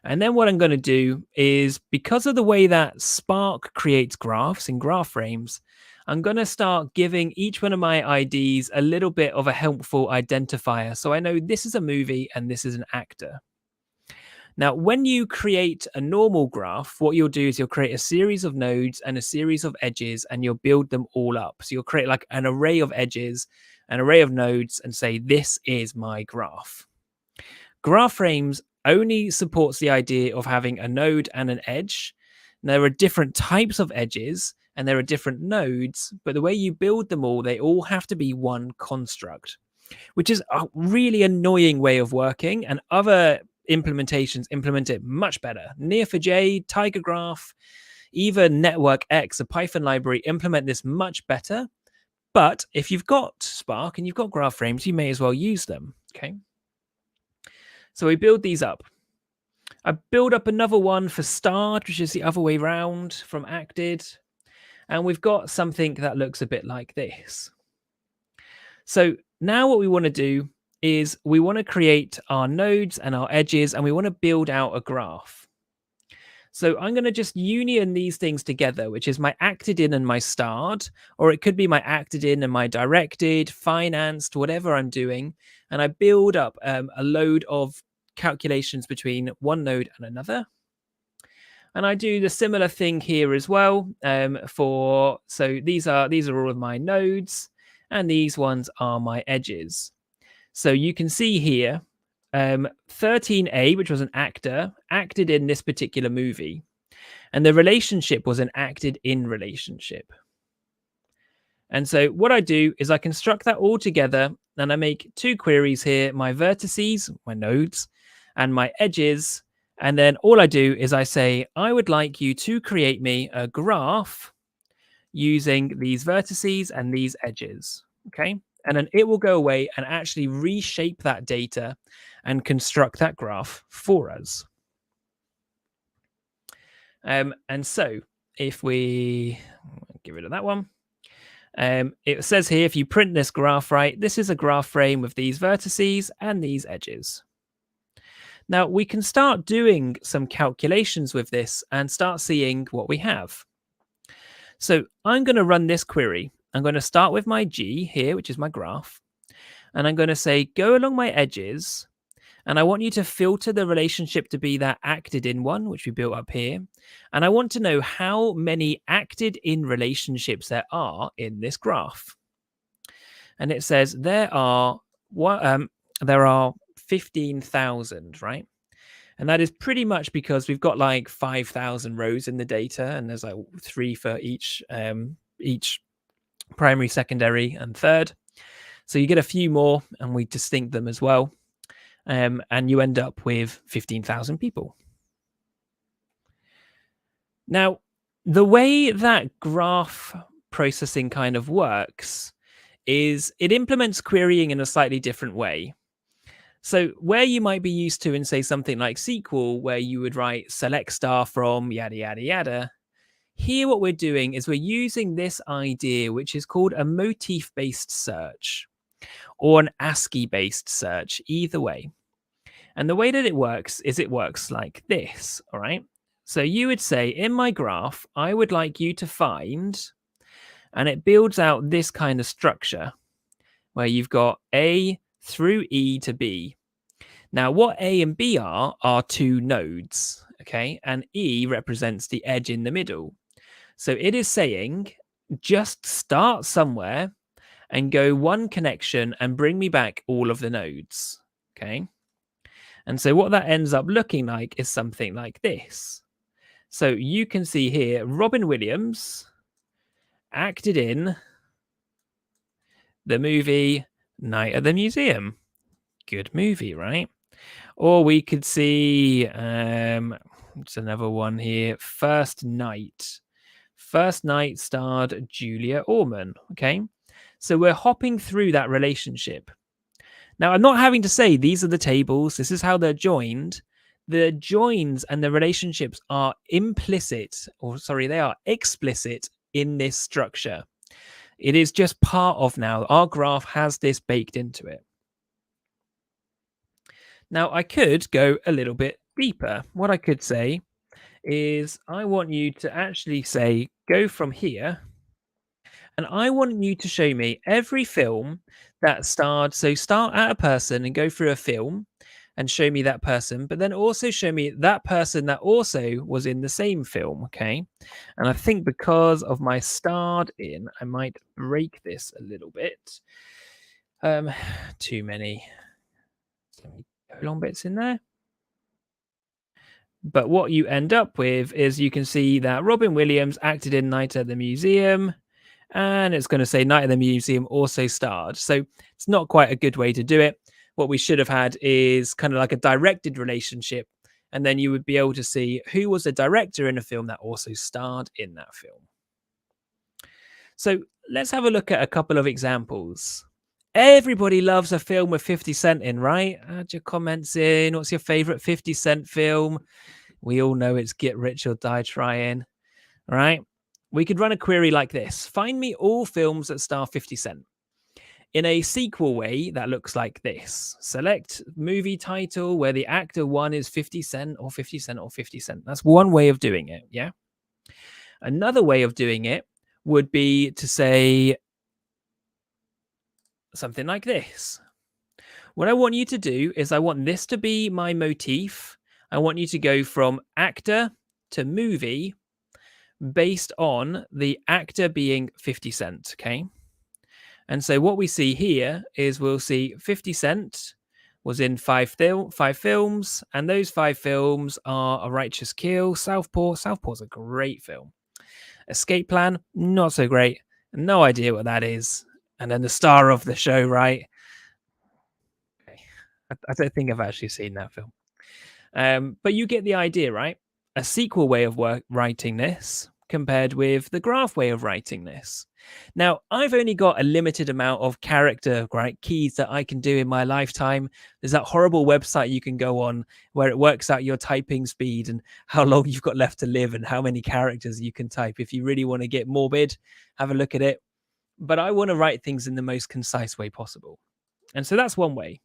And then what I'm going to do is, because of the way that Spark creates graphs in graph frames, I'm going to start giving each one of my IDs a little bit of a helpful identifier. So I know this is a movie and this is an actor. Now, when you create a normal graph, what you'll do is you'll create a series of nodes and a series of edges, and you'll build them all up. So you'll create like an array of edges, an array of nodes, and say, this is my graph. Graph frames only supports the idea of having a node and an edge. And there are different types of edges and there are different nodes, but the way you build them all, they all have to be one construct, which is a really annoying way of working. And other implementations implement it much better. Neo4j, Tiger Graph, even Network X, a Python library, implement this much better. But if you've got Spark and you've got graph frames, you may as well use them. Okay. So we build these up. I build up another one for starred, which is the other way round from acted. And we've got something that looks a bit like this. So now what we want to do is we want to create our nodes and our edges, and we want to build out a graph. So I'm going to just union these things together, which is my acted in and my starred, or it could be my acted in and my directed, financed, whatever I'm doing. And I build up a load of calculations between one node and another. And I do the similar thing here as well. So these are all of my nodes, and these ones are my edges. So you can see here, 13A, which was an actor, acted in this particular movie, and the relationship was an acted in relationship. And so what I do is I construct that all together, and I make two queries here: my vertices, my nodes, and my edges. And then all I do is I say, I would like you to create me a graph using these vertices and these edges. Okay. And then it will go away and actually reshape that data and construct that graph for us. And so if we get rid of that one, it says here, if you print this graph right, this is a graph frame with these vertices and these edges. Now we can start doing some calculations with this and start seeing what we have. So I'm going to run this query. I'm going to start with my G here, which is my graph. And I'm going to say, go along my edges. And I want you to filter the relationship to be that acted in one, which we built up here. And I want to know how many acted in relationships there are in this graph. And it says there are 15,000, right? And that is pretty much because we've got like 5,000 rows in the data, and there's like 3 for each primary, secondary, and third. So you get a few more, and we distinct them as well. And you end up with 15,000 people. Now, the way that graph processing kind of works is it implements querying in a slightly different way. So where you might be used to in, say, something like SQL, where you would write select star from yada, yada, yada, here what we're doing is we're using this idea, which is called a motif-based search or an ASCII-based search, either way. And the way that it works is it works like this, all right? So you would say, in my graph, I would like you to find, and it builds out this kind of structure where you've got A through E to B. Now, what A and B are two nodes, okay? And E represents the edge in the middle. So it is saying, just start somewhere and go one connection and bring me back all of the nodes, okay? And so what that ends up looking like is something like this. So you can see here, Robin Williams acted in the movie Night at the Museum. Good movie, right? Or we could see, it's another one here, First Night. First Night starred Julia Ormond, okay? So we're hopping through that relationship. Now, I'm not having to say these are the tables, this is how they're joined. The joins and the relationships are implicit, or sorry, they are explicit in this structure. It is just part of now. Our graph has this baked into it. Now, I could go a little bit deeper. What I could say is I want you to actually say, go from here, and I want you to show me every film that starred. So start at a person and go through a film and show me that person, but then also show me that person that also was in the same film, okay? And I think because of my starred in, I might break this a little bit. Too many colon bits in there. But what you end up with is you can see that Robin Williams acted in Night at the Museum, and it's going to say Night at the Museum also starred. So it's not quite a good way to do it. What we should have had is kind of like a directed relationship, and then you would be able to see who was the director in a film that also starred in that film. So let's have a look at a couple of examples. Everybody loves a film with 50 Cent in, right? Add your comments in. What's your favorite 50 Cent film? We all know it's Get Rich or Die Trying, right? We could run a query like this. Find me all films that star 50 Cent. In a sequel way, that looks like this. Select movie title where the actor one is 50 Cent or 50 Cent or 50 Cent. That's one way of doing it, yeah? Another way of doing it would be to say something like this. What I want you to do is I want this to be my motif. I want you to go from actor to movie based on the actor being 50 Cent, okay? And so what we see here is we'll see 50 Cent was in five films, and those five films are A Righteous Kill, Southpaw. Southpaw's a great film. Escape Plan, not so great. No idea what that is. And then the star of the show, right? Okay. I don't think I've actually seen that film. But you get the idea, right? A sequel way of writing this compared with the graph way of writing this. Now, I've only got a limited amount of character keys that I can do in my lifetime. There's that horrible website you can go on where it works out your typing speed and how long you've got left to live and how many characters you can type. If you really want to get morbid, have a look at it. But I want to write things in the most concise way possible. And so that's one way.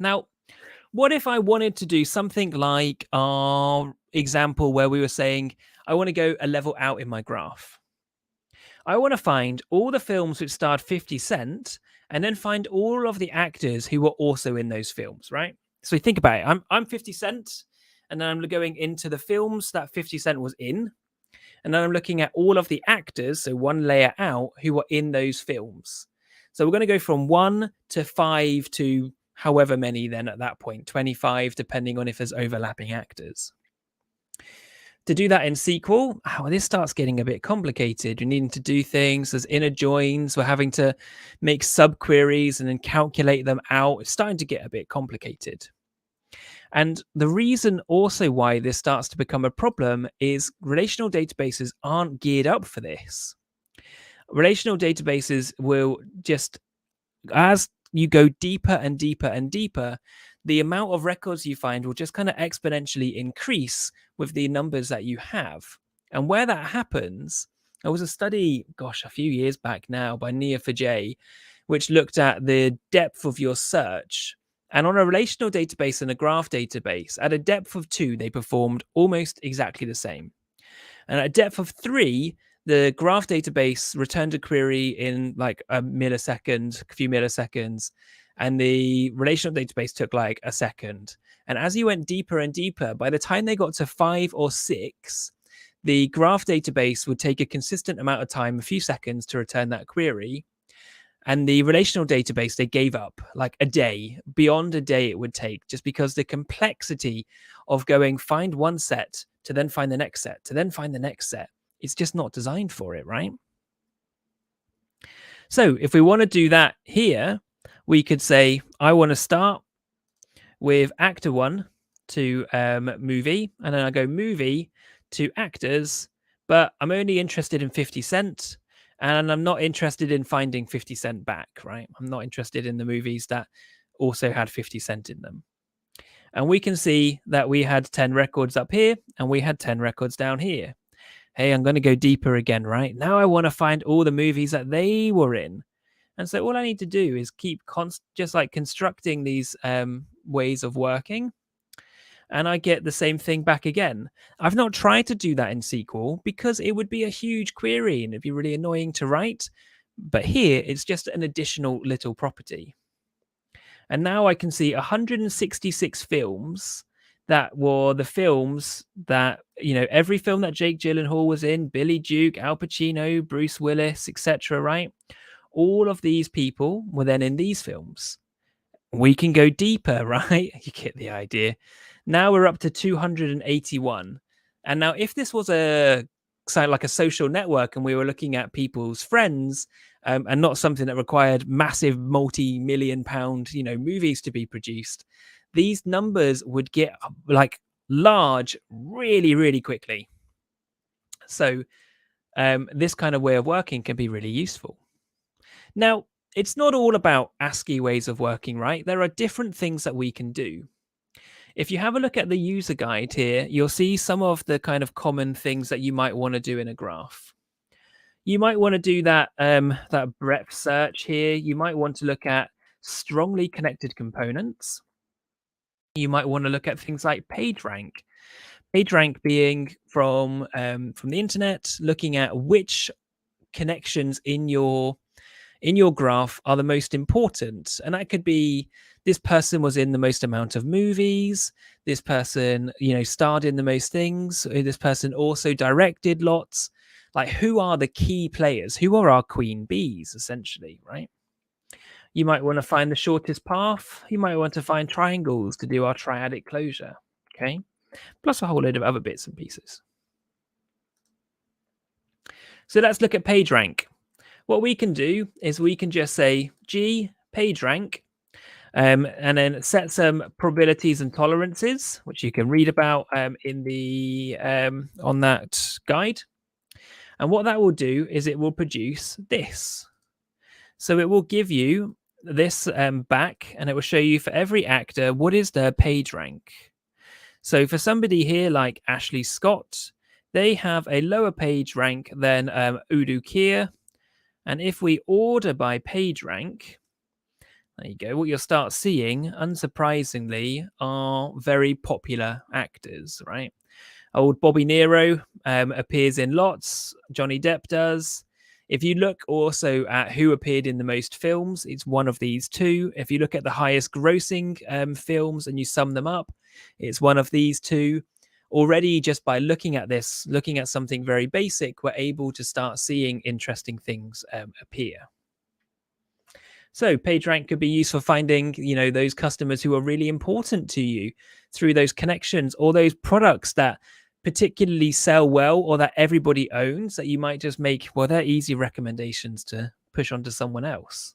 Now, what if I wanted to do something like our example where we were saying, I want to go a level out in my graph. I want to find all the films which starred 50 Cent and then find all of the actors who were also in those films, right? So think about it. I'm 50 Cent, and then I'm going into the films that 50 Cent was in. And then I'm looking at all of the actors, so one layer out, who were in those films. So we're going to go from 1 to 5 to however many then at that point, 25, depending on if there's overlapping actors. To do that in SQL, this starts getting a bit complicated. You're needing to do things, there's inner joins, we're having to make subqueries and then calculate them out. It's starting to get a bit complicated. And the reason also why this starts to become a problem is relational databases aren't geared up for this. Relational databases will just, as you go deeper and deeper and deeper, the amount of records you find will just kind of exponentially increase with the numbers that you have. And where that happens, there was a study, a few years back now by Neo4j, which looked at the depth of your search. And on a relational database and a graph database, at a depth of 2, they performed almost exactly the same. And at a depth of 3, the graph database returned a query in like a few milliseconds, and the relational database took like a second. And as you went deeper and deeper, by the time they got to 5 or 6, the graph database would take a consistent amount of time, a few seconds, to return that query. And the relational database, they gave up like a day, beyond a day it would take, just because the complexity of going find one set to then find the next set, to then find the next set, it's just not designed for it, right? So if we want to do that here, we could say, I want to start with actor 1 to movie, and then I go movie to actors, but I'm only interested in 50 Cent, and I'm not interested in finding 50 Cent back, right? I'm not interested in the movies that also had 50 Cent in them. And we can see that we had 10 records up here, and we had 10 records down here. Hey, I'm going to go deeper again, right? Now I want to find all the movies that they were in. And so all I need to do is keep just like constructing these ways of working, and I get the same thing back again. I've not tried to do that in SQL because it would be a huge query and it'd be really annoying to write. But here, it's just an additional little property. And now I can see 166 films that were the films that, every film that Jake Gyllenhaal was in, Billy Duke, Al Pacino, Bruce Willis, etc., right? All of these people were then in these films. We can go deeper, right? You get the idea. Now we're up to 281. And now if this was like a social network and we were looking at people's friends and not something that required massive multi-million pound, movies to be produced, these numbers would get like large really, really quickly. So this kind of way of working can be really useful. Now, it's not all about ASCII ways of working, right? There are different things that we can do. If you have a look at the user guide here, you'll see some of the kind of common things that you might want to do in a graph. You might want to do that breadth search here. You might want to look at strongly connected components. You might want to look at things like PageRank. PageRank being from the internet, looking at which connections in your graph are the most important, and that could be this person was in the most amount of movies, this person starred in the most things, this person also directed lots. Like, who are the key players, who are our queen bees, essentially, right? You might want to find the shortest path. You might want to find triangles to do our triadic closure, okay, plus a whole load of other bits and pieces. So let's look at PageRank. What we can do is we can just say G PageRank, and then set some probabilities and tolerances, which you can read about in the on that guide. And what that will do is it will produce this. So it will give you this back, and it will show you for every actor what is their PageRank. So for somebody here like Ashley Scott, they have a lower PageRank than Udo Kier. And if we order by PageRank, there you go, what you'll start seeing, unsurprisingly, are very popular actors, right? Old Bobby Nero appears in lots. Johnny Depp does. If you look also at who appeared in the most films, it's one of these two. If you look at the highest grossing films and you sum them up, it's one of these two. Already, just by looking at this, looking at something very basic, we're able to start seeing interesting things appear. So PageRank could be used for finding, those customers who are really important to you through those connections, or those products that particularly sell well or that everybody owns that you might just make, well, they're easy recommendations to push onto someone else.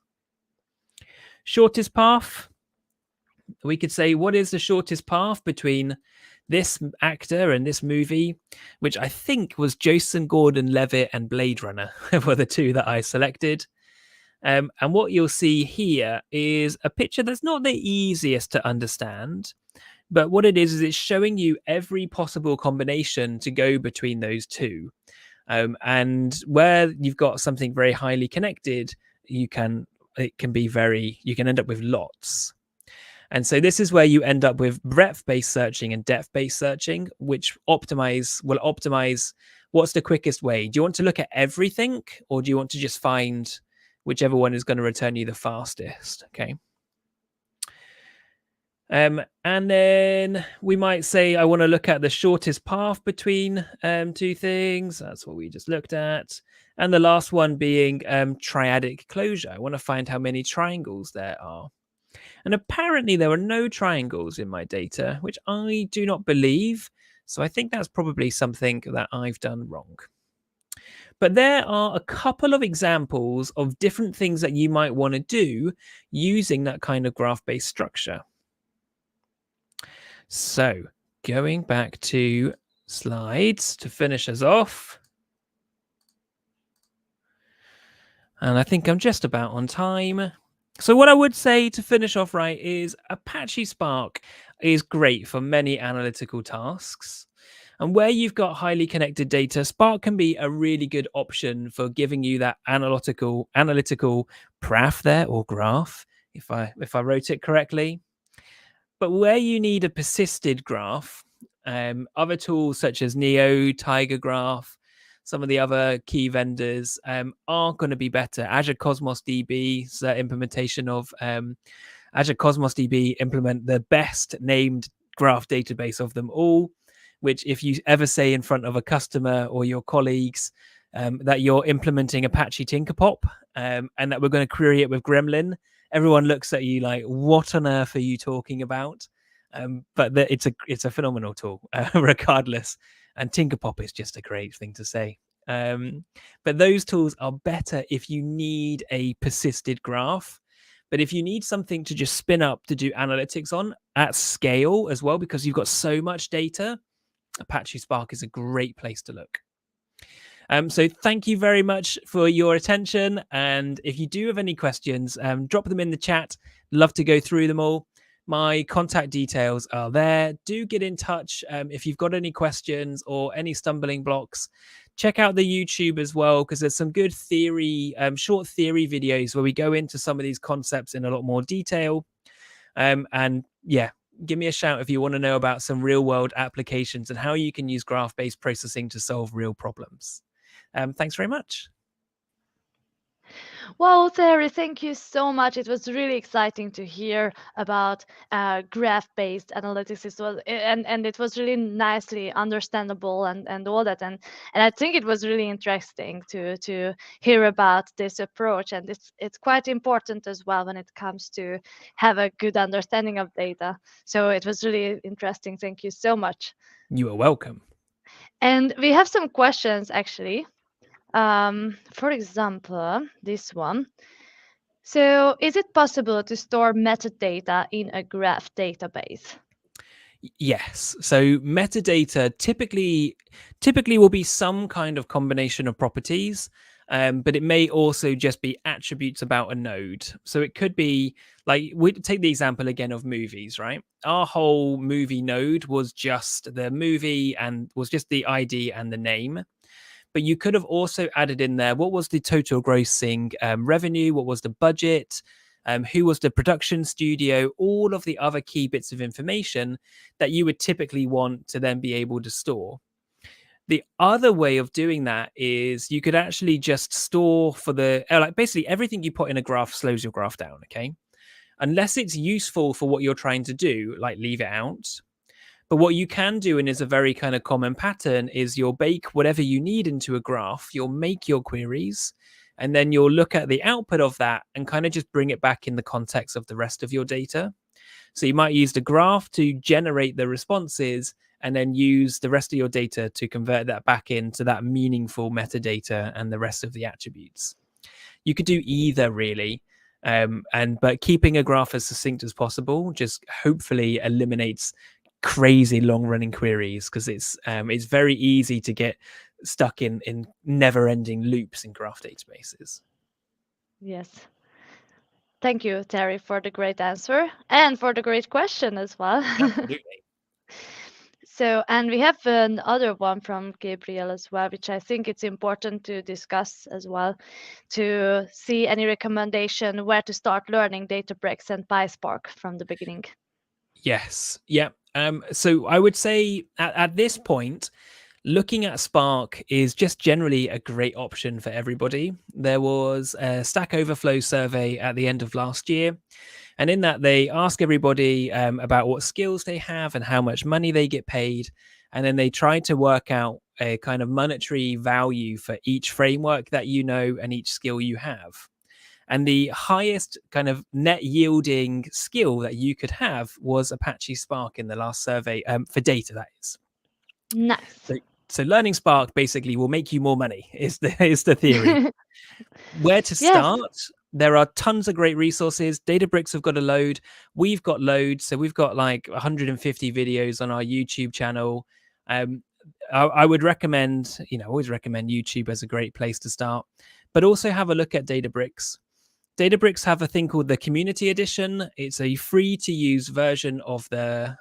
Shortest path. We could say, what is the shortest path between this actor and this movie, which I think was Joseph Gordon-Levitt and Blade Runner were the two that I selected. And what you'll see here is a picture that's not the easiest to understand, but what it is it's showing you every possible combination to go between those two. And where you've got something very highly connected, you can end up with lots. And so this is where you end up with breadth-based searching and depth-based searching, which will optimize what's the quickest way. Do you want to look at everything, or do you want to just find whichever one is going to return you the fastest? Okay. And then we might say, I want to look at the shortest path between two things. That's what we just looked at. And the last one being triadic closure. I want to find how many triangles there are. And apparently there are no triangles in my data, which I do not believe. So I think that's probably something that I've done wrong. But there are a couple of examples of different things that you might want to do using that kind of graph-based structure. So going back to slides to finish us off. And I think I'm just about on time. So what I would say to finish off right is Apache Spark is great for many analytical tasks. And where you've got highly connected data, Spark can be a really good option for giving you that analytical graph there, or graph, if I wrote it correctly. But where you need a persisted graph, other tools such as Neo, Tiger Graph, some of the other key vendors are going to be better. Azure Cosmos DB, implementation of Azure Cosmos DB implement the best named graph database of them all, which if you ever say in front of a customer or your colleagues that you're implementing Apache Tinkerpop and that we're going to query it with Gremlin, everyone looks at you like, what on earth are you talking about? But it's a phenomenal tool regardless. And Tinkerpop is just a great thing to say. But those tools are better if you need a persisted graph. But if you need something to just spin up to do analytics on at scale as well, because you've got so much data, Apache Spark is a great place to look. So thank you very much for your attention. And if you do have any questions, drop them in the chat. Love to go through them all. My contact details are there. Do get in touch if you've got any questions or any stumbling blocks. Check out the YouTube as well, because there's some good theory, short theory videos where we go into some of these concepts in a lot more detail. And yeah, give me a shout if you want to know about some real world applications and how you can use graph based processing to solve real problems. Thanks very much. Wow, Terry, thank you so much. It was really exciting to hear about graph-based analytics. And it was really nicely understandable and all that. And I think it was really interesting to hear about this approach. And it's quite important as well when it comes to have a good understanding of data. So it was really interesting. Thank you so much. You are welcome. And we have some questions actually. For example, this one. So, is it possible to store metadata in a graph database? Yes. So metadata typically will be some kind of combination of properties, but it may also just be attributes about a node. So it could be like, we take the example again of movies, right? Our whole movie node was just the movie and was just the ID and the name. But you could have also added in there what was the total grossing revenue, what was the budget, who was the production studio, all of the other key bits of information that you would typically want to then be able to store. The other way of doing that is you could actually just store for like basically everything you put in a graph slows your graph down, okay? Unless it's useful for what you're trying to do, like leave it out. But what you can do, and is a very kind of common pattern, is you'll bake whatever you need into a graph, you'll make your queries, and then you'll look at the output of that and kind of just bring it back in the context of the rest of your data. So you might use the graph to generate the responses and then use the rest of your data to convert that back into that meaningful metadata and the rest of the attributes. You could do either really. But keeping a graph as succinct as possible just hopefully eliminates crazy long running queries, because it's very easy to get stuck in never ending loops in graph databases. Yes. Thank you, Terry, for the great answer and for the great question as well. Absolutely. So, and we have another one from Gabriel as well, which I think it's important to discuss as well, to see any recommendation where to start learning Databricks and PySpark from the beginning. Yes. Yeah. So I would say at this point, looking at Spark is just generally a great option for everybody. There was a Stack Overflow survey at the end of last year, and in that they ask everybody about what skills they have and how much money they get paid, and then they try to work out a kind of monetary value for each framework that you know and each skill you have. And the highest kind of net yielding skill that you could have was Apache Spark in the last survey, for data, that is. Nice. So learning Spark basically will make you more money is the theory. Where to Yes. start? There are tons of great resources. Databricks have got a load. We've got loads. So we've got like 150 videos on our YouTube channel. I would recommend, always recommend YouTube as a great place to start, but also have a look at Databricks. Databricks have a thing called the Community Edition. It's a free-to-use version of their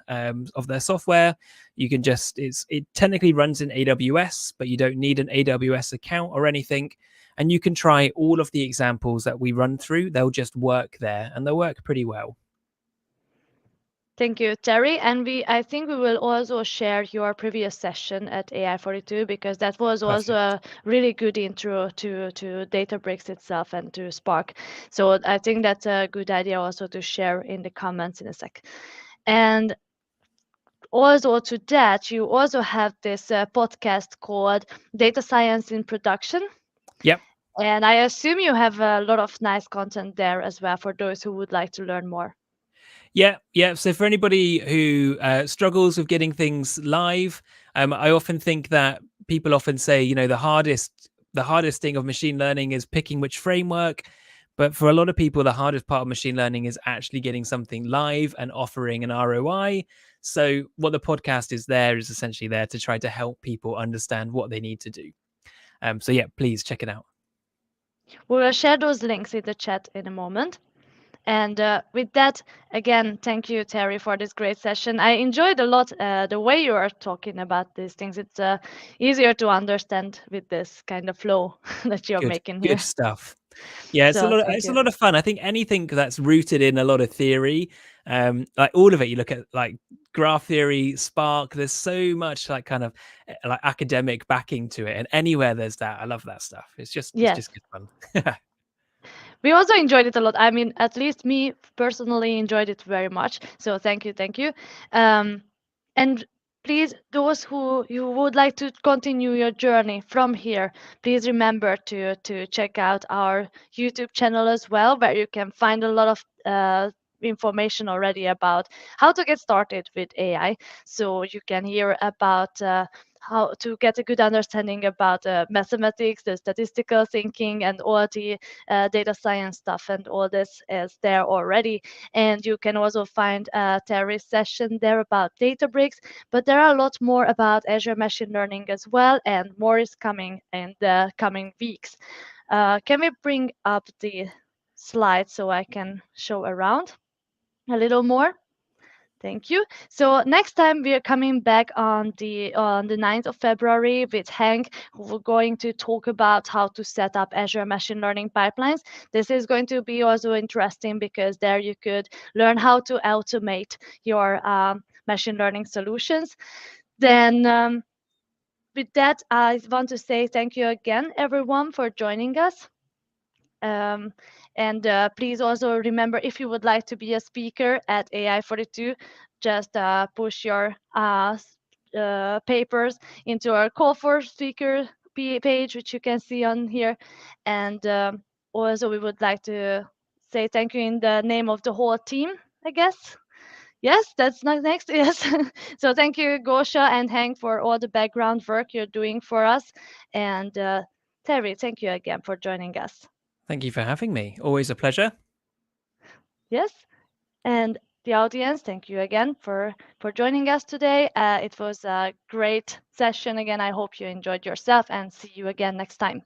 software. You can it technically runs in AWS, but you don't need an AWS account or anything. And you can try all of the examples that we run through. They'll just work there, and they'll work pretty well. Thank you, Terry. And I think we will also share your previous session at AI42, because that was also a really good intro to Databricks itself and to Spark. So I think that's a good idea also to share in the comments in a sec. And also to that, you also have this podcast called Data Science in Production. Yep. And I assume you have a lot of nice content there as well for those who would like to learn more. Yeah. So for anybody who struggles with getting things live, I often think that people often say, the hardest thing of machine learning is picking which framework. But for a lot of people, the hardest part of machine learning is actually getting something live and offering an ROI. So what the podcast is essentially there to try to help people understand what they need to do. So yeah, please check it out. We will share those links in the chat in a moment. And with that, again, thank you, Terry, for this great session. I enjoyed a lot the way you are talking about these things. It's easier to understand with this kind of flow that you're making Good here. stuff. Yeah, So thank it's a you. lot of fun. I think anything that's rooted in a lot of theory, like all of it, you look at like graph theory, Spark, there's so much like kind of like academic backing to it. And anywhere there's that, I love that stuff. It's Yes. just good fun. We also enjoyed it a lot. I mean, at least me personally enjoyed it very much. So thank you, thank you. And please, those who you would like to continue your journey from here, please remember to check out our YouTube channel as well, where you can find a lot of information already about how to get started with AI. So you can hear about how to get a good understanding about mathematics, the statistical thinking, and all the data science stuff, and all this is there already. And you can also find Terry's session there about Databricks, but there are a lot more about Azure machine learning as well, and more is coming in the coming weeks. Can we bring up the slide so I can show around a little more? Thank you. So next time we are coming back on the 9th of February with Hank, who we're going to talk about how to set up Azure machine learning pipelines. This is going to be also interesting because there you could learn how to automate your machine learning solutions. Then with that, I want to say thank you again, everyone, for joining us. And please also remember, if you would like to be a speaker at AI42, just push your papers into our call for speaker page, which you can see on here. And also, we would like to say thank you in the name of the whole team, I guess. Yes, that's not next. Yes. So thank you, Gosha and Hank, for all the background work you're doing for us. And Terry, thank you again for joining us. Thank you for having me. Always a pleasure. Yes, and the audience, thank you again for joining us today. It was a great session again. I hope you enjoyed yourself, and see you again next time.